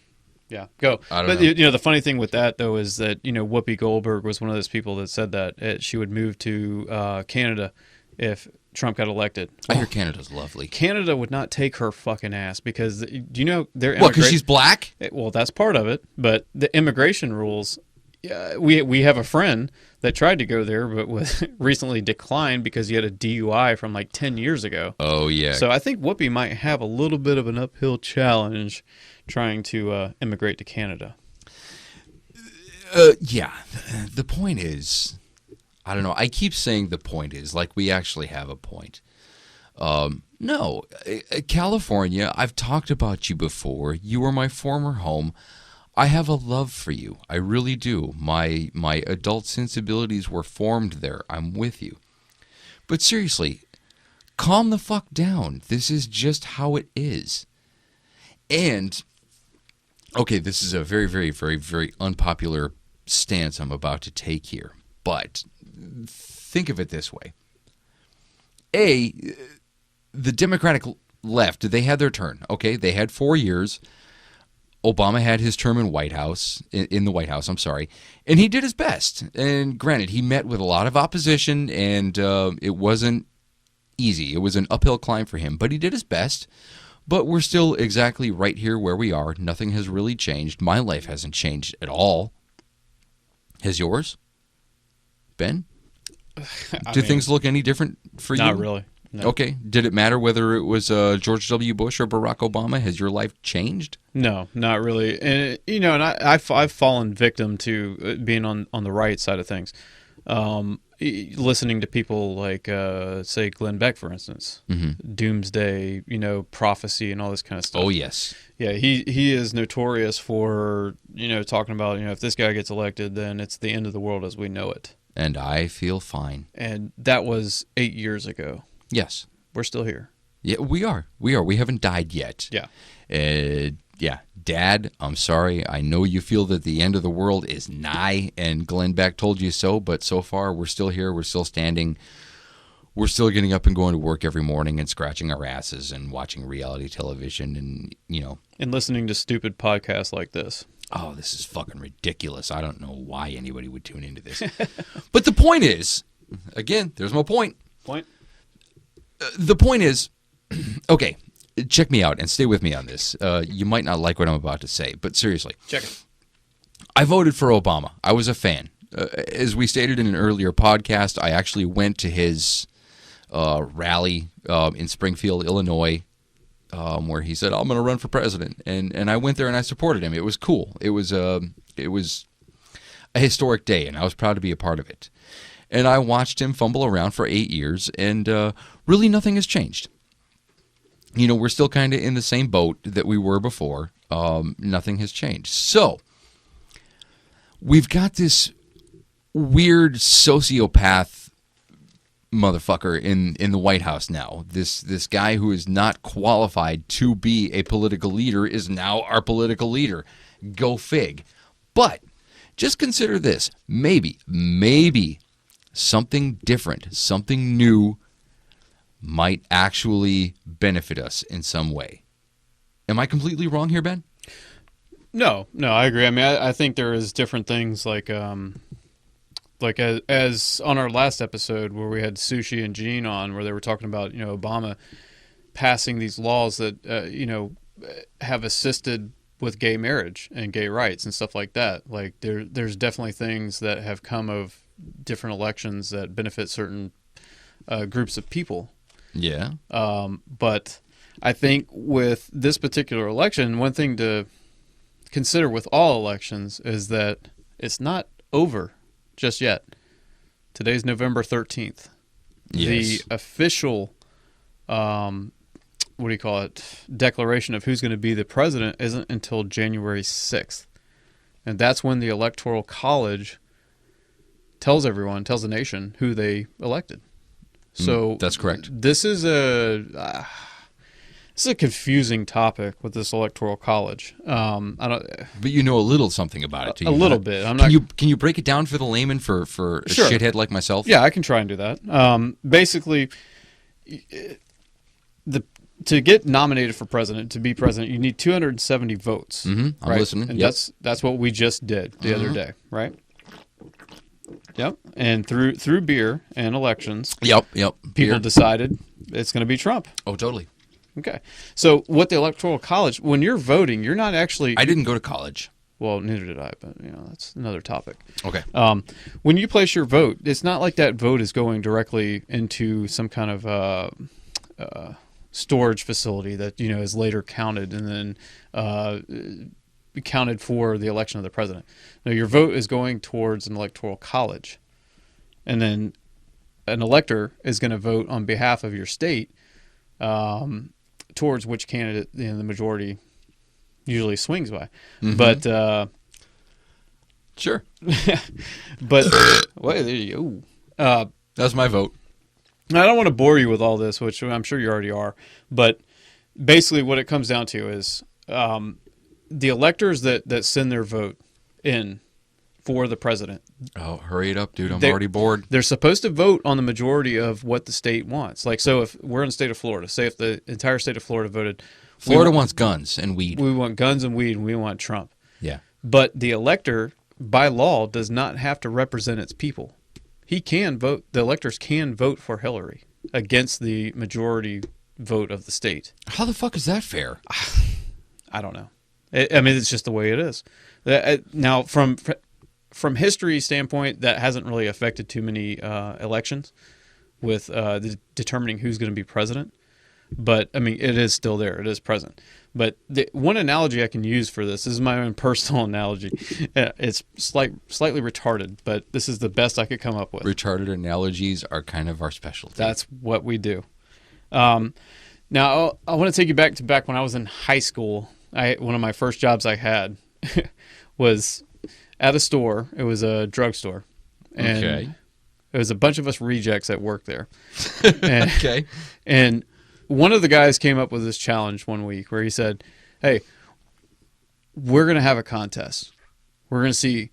Yeah, go. I don't know. know. The funny thing with that, though, is that, Whoopi Goldberg was one of those people that said that she would move to Canada if Trump got elected. I hear Canada's lovely. Canada would not take her fucking ass because, they're What, because she's black? Well, that's part of it. But the immigration rules, we have a friend that tried to go there but was recently declined because he had a DUI from like 10 years ago. Oh, yeah. So I think Whoopi might have a little bit of an uphill challenge trying to immigrate to Canada. Yeah. The point is, I don't know. I keep saying the point is, like we actually have a point. No, California, I've talked about you before. You were my former home. I have a love for you. I really do. My adult sensibilities were formed there. I'm with you. But seriously, calm the fuck down. This is just how it is. And, okay, this is a very, very, very, very unpopular stance I'm about to take here. But think of it this way. The Democratic left, they had their turn. Okay, they had 4 years. Obama had his term in the White House, and he did his best. And granted, he met with a lot of opposition, and it wasn't easy. It was an uphill climb for him, but he did his best. But we're still exactly right here where we are. Nothing has really changed. My life hasn't changed at all. Has yours, Ben? Did things look any different for you? Not really. No. Okay. Did it matter whether it was George W. Bush or Barack Obama? Has your life changed? No, not really. And and I've fallen victim to being on the right side of things. Listening to people like, say, Glenn Beck, for instance, doomsday, prophecy and all this kind of stuff. Oh, yes. Yeah, he is notorious for, talking about, if this guy gets elected, then it's the end of the world as we know it. And I feel fine. And that was 8 years ago. Yes. We're still here. Yeah, we are. We haven't died yet. Yeah. Yeah, Dad, I'm sorry. I know you feel that the end of the world is nigh, and Glenn Beck told you so, but so far we're still here. We're still standing. We're still getting up and going to work every morning and scratching our asses and watching reality television and, And listening to stupid podcasts like this. Oh, this is fucking ridiculous. I don't know why anybody would tune into this. But the point is, again, there's my point. The point is, okay, check me out and stay with me on this. You might not like what I'm about to say, but seriously. Check it. I voted for Obama. I was a fan. As we stated in an earlier podcast, I actually went to his rally in Springfield, Illinois, where he said, I'm going to run for president. And I went there and I supported him. It was cool. It was a historic day, and I was proud to be a part of it. And I watched him fumble around for 8 years, and really nothing has changed. We're still kind of in the same boat that we were before. Nothing has changed. So, we've got this weird sociopath motherfucker in the White House now. This guy who is not qualified to be a political leader is now our political leader. Go fig. But just consider this. Maybe something different, something new might actually benefit us in some way. Am I completely wrong here, Ben? No, I agree. I mean, I think there is different things like as on our last episode where we had Sushi and Gene on, where they were talking about, Obama passing these laws that, have assisted with gay marriage and gay rights and stuff like that. Like there's definitely things that have come of different elections that benefit certain groups of people. Yeah. But I think with this particular election, one thing to consider with all elections is that it's not over just yet. Today's November 13th. Yes. The official, declaration of who's going to be the president isn't until January 6th. And that's when the Electoral College tells the nation who they elected. So that's correct. This is a confusing topic with this Electoral College. But you know a little something about it. A little bit. Can you break it down for the layman for a shithead like myself? Yeah, I can try and do that. Basically, to get nominated for president, to be president, you need 270 votes. Mm-hmm. I'm listening. And yep. that's what we just did the other day, right? Yep. And through beer and elections, yep, people decided it's going to be Trump. Oh, totally. Okay. So what the Electoral College, when you're voting, you're not actually... I didn't go to college. Well, neither did I, but that's another topic. Okay. When you place your vote, it's not like that vote is going directly into some kind of storage facility that is later counted and then counted for the election of the president. No, your vote is going towards an Electoral College, and then an elector is going to vote on behalf of your state towards which candidate the majority usually swings by. Mm-hmm. But sure. But wait, there you go. That's my vote. I don't want to bore you with all this, which I'm sure you already are. But basically, what it comes down to is the electors that send their vote in for the president. Oh, hurry it up, dude! I'm already bored. They're supposed to vote on the majority of what the state wants. Like, so if we're in the state of Florida, say if the entire state of Florida voted, Florida wants guns and weed. We want guns and weed, and we want Trump. Yeah. But the elector, by law, does not have to represent its people. He can vote. The electors can vote for Hillary against the majority vote of the state. How the fuck is that fair? I don't know. I mean, it's just the way it is. Now, from history standpoint, that hasn't really affected too many elections with determining who's going to be president. But, I mean, it is still there. It is present. But one analogy I can use for this is my own personal analogy. It's slightly retarded, but this is the best I could come up with. Retarded analogies are kind of our specialty. That's what we do. Now, I want to take you back when I was in high school. One of my first jobs I had was at a store. It was a drugstore. And okay. It was a bunch of us rejects that worked there. Okay. And one of the guys came up with this challenge one week where he said, hey, we're going to have a contest. We're going to see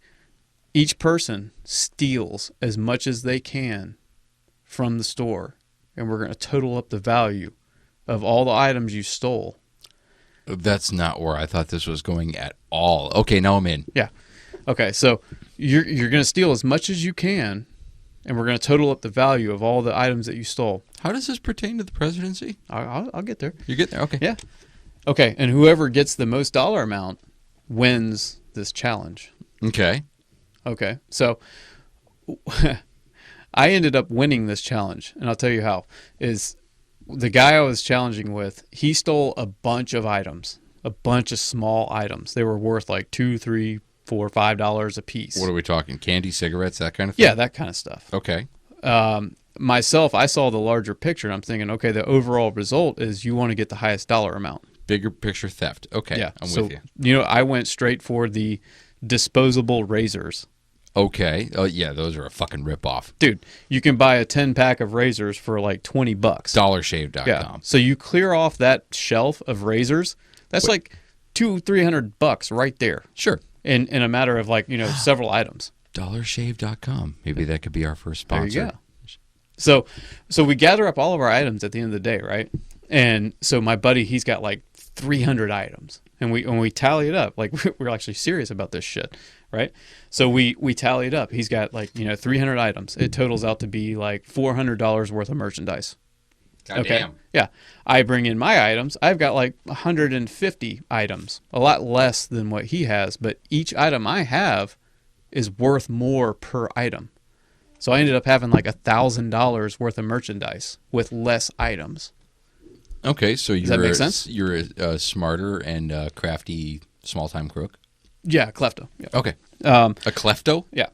each person steals as much as they can from the store, and we're going to total up the value of all the items you stole. That's not where I thought this was going at all. Okay, now I'm in. Yeah. Okay, so you're going to steal as much as you can, and we're going to total up the value of all the items that you stole. How does this pertain to the presidency? I'll get there. You get there? Okay. Yeah. Okay, and whoever gets the most dollar amount wins this challenge. Okay. Okay, so I ended up winning this challenge, and I'll tell you how. Is the guy I was challenging with, he stole a bunch of items, a bunch of small items. They were worth like $2, $3, $4, $5 a piece. What are we talking? Candy, cigarettes, that kind of thing? Yeah, that kind of stuff. Okay. Myself, I saw the larger picture, and I'm thinking, okay, the overall result is you want to get the highest dollar amount. Bigger picture theft. Okay, Yeah, I'm so, with you. I went straight for the disposable razors. Okay. Oh, yeah, those are a fucking ripoff. Dude, you can buy a 10-pack of razors for like $20. DollarShave.com. Yeah. So you clear off that shelf of razors, that's like $200-$300 right there. Sure. In a matter of like, several items. DollarShave.com. Maybe that could be our first There sponsor. you go. So we gather up all of our items at the end of the day, right? And so my buddy, he's got like 300 items. And when we tally it up, like we're actually serious about this shit, right? So we tally it up. He's got like, 300 items. It totals out to be like $400 worth of merchandise. Goddamn. Yeah. I bring in my items. I've got like 150 items, a lot less than what he has, but each item I have is worth more per item. So I ended up having like $1,000 worth of merchandise with less items. Okay, so you're that make sense? You're a smarter and crafty small-time crook. Yeah, klepto. Yeah. Okay. A klepto? Yeah.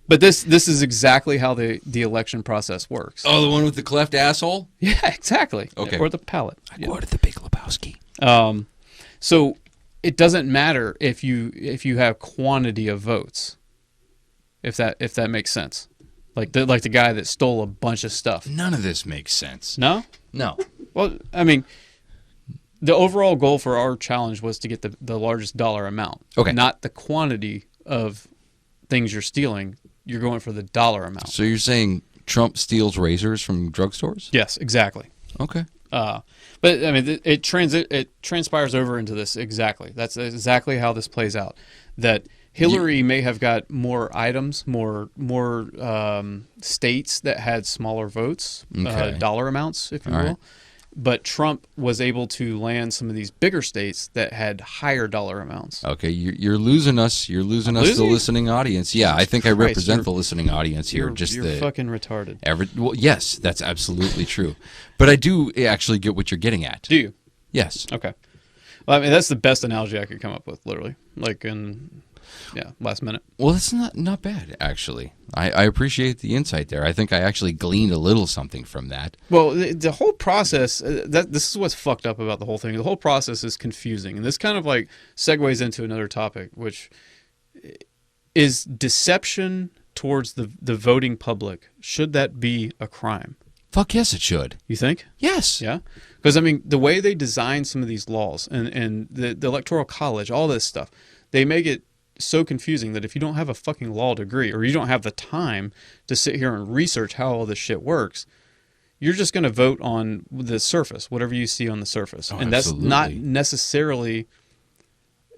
But this is exactly how the election process works. Oh, the one with the cleft asshole? Yeah, exactly. Okay. Or the palate. I quoted the Big Lebowski. So it doesn't matter if you have quantity of votes. If that makes sense. Like the guy that stole a bunch of stuff. None of this makes sense. No? No. Well, I mean, the overall goal for our challenge was to get the largest dollar amount. Okay. Not the quantity of things you're stealing. You're going for the dollar amount. So you're saying Trump steals razors from drugstores? Yes, exactly. Okay. But I mean, it transpires over into this exactly. That's exactly how this plays out. That Hillary may have got more items, more states that had smaller votes, Okay. dollar amounts, if you All will. right. But Trump was able to land some of these bigger states that had higher dollar amounts. Okay, you're losing us. You're losing us, the losing? listening audience. Yeah, I think I Christ, represent you're- the listening audience here. You're fucking retarded. Well, yes, that's absolutely true. But I do actually get what you're getting at. Do you? Yes. Okay. Well, I mean, that's the best analogy I could come up with, literally. Last minute. Well, that's not bad, actually. I appreciate the insight there. I think I actually gleaned a little something from that. Well, the whole process, this is what's fucked up about the whole thing. The whole process is confusing. And this kind of like segues into another topic, which is deception towards the voting public. Should that be a crime? Fuck yes, it should. You think? Yes. Yeah. Because, I mean, the way they design some of these laws and the Electoral College, all this stuff, they make it so confusing that if you don't have a fucking law degree or you don't have the time to sit here and research how all this shit works, you're just going to vote on the surface, whatever you see on the surface. Oh, and that's absolutely. not necessarily...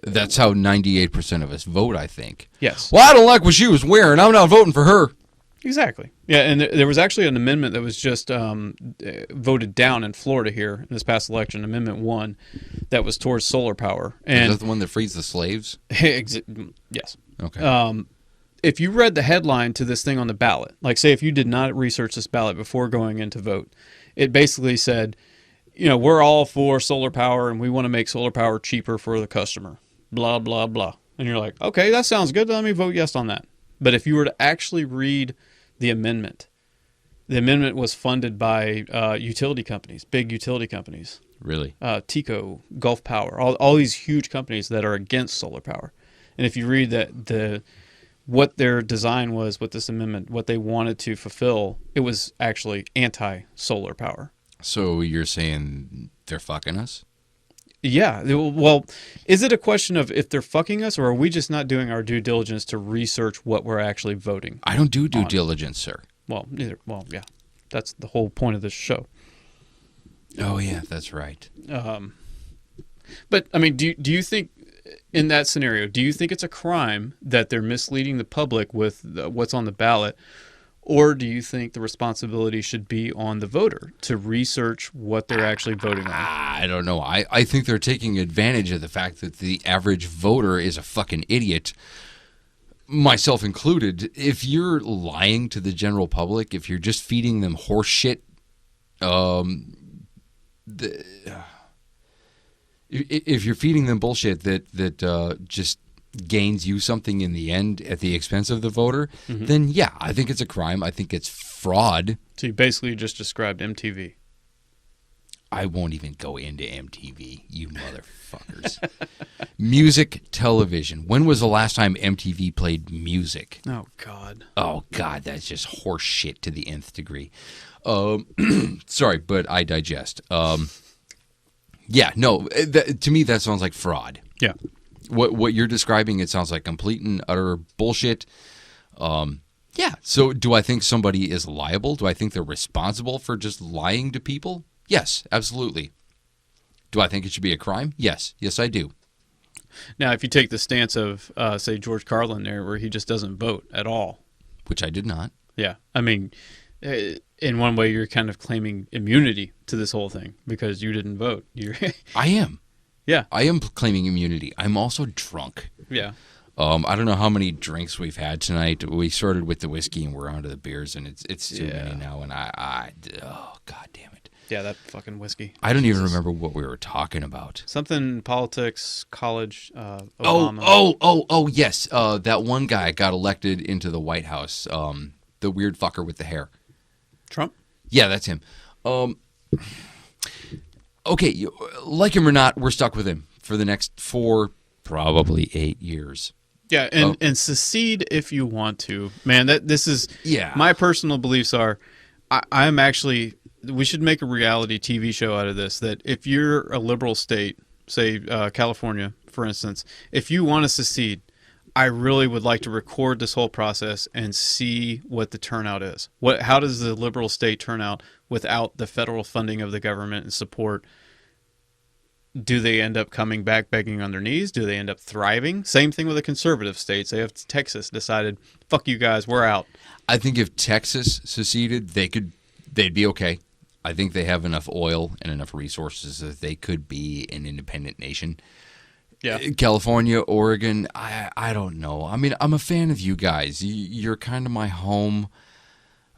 That's how 98% of us vote, I think. Yes. Well, I don't like what she was wearing. I'm not voting for her. Exactly. Yeah, and there was actually an amendment that was just voted down in Florida here in this past election, Amendment 1, that was towards solar power. And Is that the one that frees the slaves? yes. Okay. If you read the headline to this thing on the ballot, like say if you did not research this ballot before going in to vote, it basically said, we're all for solar power and we want to make solar power cheaper for the customer, blah, blah, blah. And you're like, okay, that sounds good. Let me vote yes on that. But if you were to actually read the amendment was funded by utility companies, big utility companies. Really? TECO, Gulf Power, all these huge companies that are against solar power. And if you read that what their design was with this amendment, what they wanted to fulfill, it was actually anti-solar power. So you're saying they're fucking us? Yeah. Well, is it a question of if they're fucking us, or are we just not doing our due diligence to research what we're actually voting? I don't do due diligence, sir. Well, neither. Well, yeah. That's the whole point of this show. Oh, yeah, that's right. But, I mean, do you think, in that scenario, do you think it's a crime that they're misleading the public with what's on the ballot? Or do you think the responsibility should be on the voter to research what they're actually voting on? I don't know. I think they're taking advantage of the fact that the average voter is a fucking idiot, myself included. If you're lying to the general public, if you're just feeding them horse shit, if you're feeding them bullshit that just gains you something in the end at the expense of the voter, then yeah, I think it's a crime. I think it's fraud. So you basically just described MTV. I won't even go into MTV, you motherfuckers. Music television. When was the last time MTV played music? Oh, God. Oh, God, that's just horse shit to the nth degree. Sorry, but I digest. Yeah, no, to me that sounds like fraud. Yeah. What you're describing, it sounds like complete and utter bullshit. Yeah, so do I think somebody is liable? Do I think they're responsible for just lying to people? Yes, absolutely. Do I think it should be a crime? Yes. Yes, I do. Now, if you take the stance of, say, George Carlin there, where he just doesn't vote at all. Which I did not. Yeah. I mean, in one way, you're kind of claiming immunity to this whole thing because you didn't vote. I am. Yeah. I am claiming immunity. I'm also drunk. Yeah. I don't know how many drinks we've had tonight. We started with the whiskey and we're on to the beers, and it's too many now. And oh, God damn it. Yeah, that fucking whiskey. I don't even remember what we were talking about. Something politics, college, Obama. Oh, yes. That one guy got elected into the White House. The weird fucker with the hair. Trump? Yeah, that's him. Okay, like him or not, we're stuck with him for the next 4, probably 8 years. Yeah, and secede if you want to. Man, this is... Yeah. My personal beliefs are, I'm actually... We should make a reality TV show out of this, that if you're a liberal state, say California, for instance, if you want to secede, I really would like to record this whole process and see what the turnout is. How does the liberal state turn out without the federal funding of the government and support? Do they end up coming back begging on their knees? Do they end up thriving? Same thing with the conservative states. They have Texas decided, fuck you guys, we're out. I think if Texas seceded, they'd be okay. I think they have enough oil and enough resources that they could be an independent nation. Yeah. California, Oregon, I don't know. I mean, I'm a fan of you guys. You're kind of my home.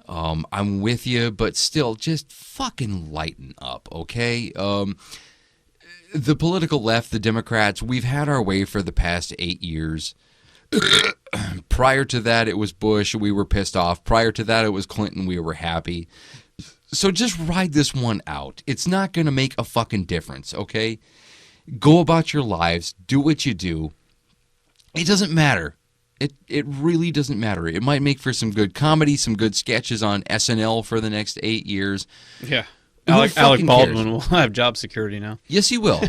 I'm with you, but still, just fucking lighten up, okay? The political left, the Democrats, we've had our way for the past 8 years. Prior to that, it was Bush. We were pissed off. Prior to that, it was Clinton. We were happy. So just ride this one out. It's not going to make a fucking difference, okay? Go about your lives. Do what you do. It doesn't matter. It really doesn't matter. It might make for some good comedy, some good sketches on SNL for the next 8 years. Yeah. Who Alec fucking Baldwin cares? will have job security now. Yes, he will.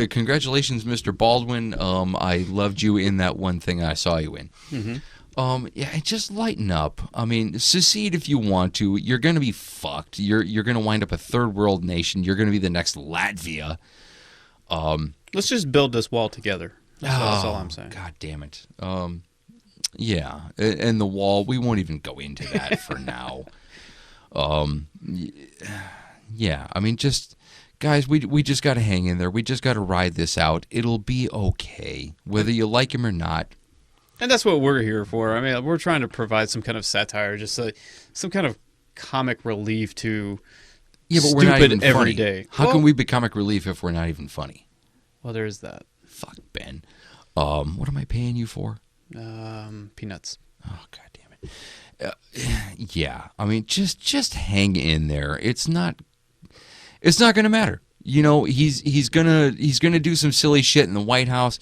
Congratulations, Mr. Baldwin. I loved you in that one thing I saw you in. Mm-hmm. Yeah, just lighten up. I mean, secede if you want to. You're going to be fucked. You're going to wind up a third world nation. You're going to be the next Latvia. Let's just build this wall together. That's all I'm saying. God damn it. Yeah, and the wall, we won't even go into that for now. Yeah, I mean, just... Guys, we just got to hang in there. We just got to ride this out. It'll be okay, whether you like him or not. And that's what we're here for. I mean, we're trying to provide some kind of satire, just some kind of comic relief to but we're not even stupid every funny. day. How can we be comic relief if we're not even funny? Well, there is that. Fuck, Ben. What am I paying you for? Peanuts. Oh, God damn it. Yeah, I mean, just hang in there. It's not going to matter. You know, he's gonna do some silly shit in the White House.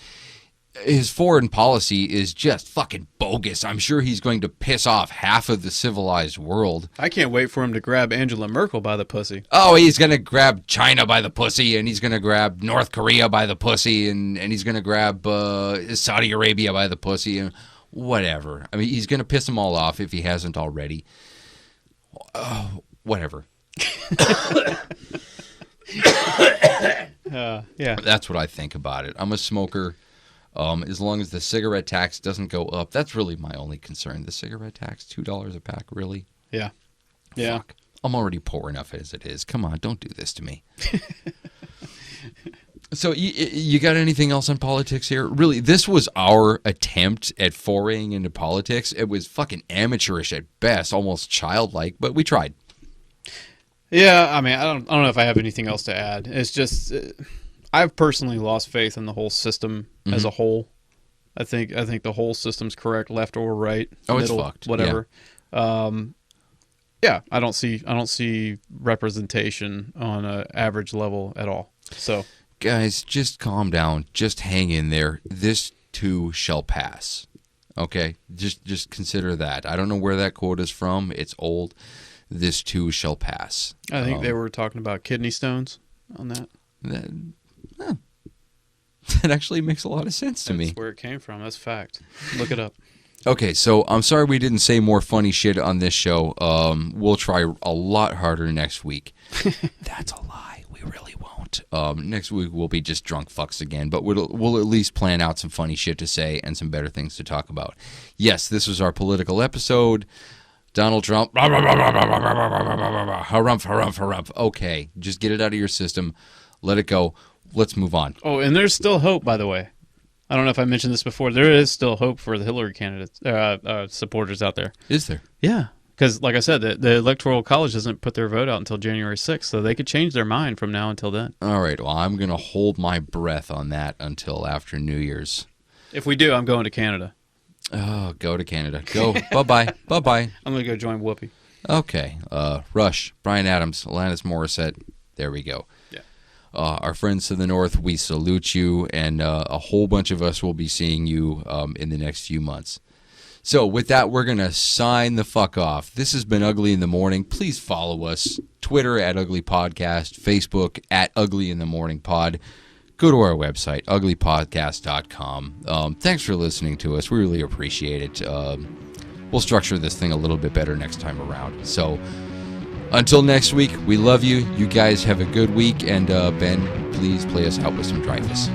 his foreign policy is just fucking bogus. I'm sure he's going to piss off half of the civilized world. I can't wait for him to grab Angela Merkel by the pussy. Oh, he's going to grab China by the pussy, and he's going to grab North Korea by the pussy, and he's going to grab Saudi Arabia by the pussy, and whatever. I mean, he's going to piss them all off if he hasn't already. Whatever. Yeah. That's what I think about it. I'm a smoker. As long as the cigarette tax doesn't go up, that's really my only concern. The cigarette tax, $2 a pack, really? Yeah. Yeah. Fuck. I'm already poor enough as it is. Come on, don't do this to me. So you got anything else on politics here? Really, this was our attempt at foraying into politics. It was fucking amateurish at best, almost childlike, but we tried. Yeah, I mean, I don't know if I have anything else to add. It's just I've personally lost faith in the whole system as a whole. I think the whole system's correct, left or right, middle, it's fucked. Whatever. Yeah. I don't see representation on an average level at all. So, guys, just calm down. Just hang in there. This too shall pass. Okay? Just consider that. I don't know where that quote is from. It's old. This too shall pass. I think they were talking about kidney stones on that. That actually makes a lot of sense to me. That's where it came from. That's fact. Look it up. Okay, so I'm sorry we didn't say more funny shit on this show. We'll try a lot harder next week. That's a lie. We really won't. Next week we'll be just drunk fucks again, but we'll at least plan out some funny shit to say and some better things to talk about. Yes, this was our political episode. Donald Trump. Harumph, harumph, harumph. Okay, just get it out of your system. Let it go. Let's move on. Oh, and there's still hope, by the way. I don't know if I mentioned this before. There is still hope for the Hillary candidates, supporters out there. Is there? Yeah, because like I said, the Electoral College doesn't put their vote out until January 6th, so they could change their mind from now until then. All right, well, I'm going to hold my breath on that until after New Year's. If we do, I'm going to Canada. Oh, go to Canada. Go. Bye-bye. Bye-bye. I'm going to go join Whoopi. Okay. Rush, Bryan Adams, Alanis Morissette. There we go. Yeah. Our friends to the north, we salute you, and a whole bunch of us will be seeing you in the next few months. So with that, we're going to sign the fuck off. This has been Ugly in the Morning. Please follow us. Twitter at Ugly Podcast. Facebook at Ugly in the Morning Pod. Go to our website, uglypodcast.com. Thanks for listening to us. We really appreciate it. We'll structure this thing a little bit better next time around. So until next week, we love you. You guys have a good week. And Ben, please play us out with some Dreyfus.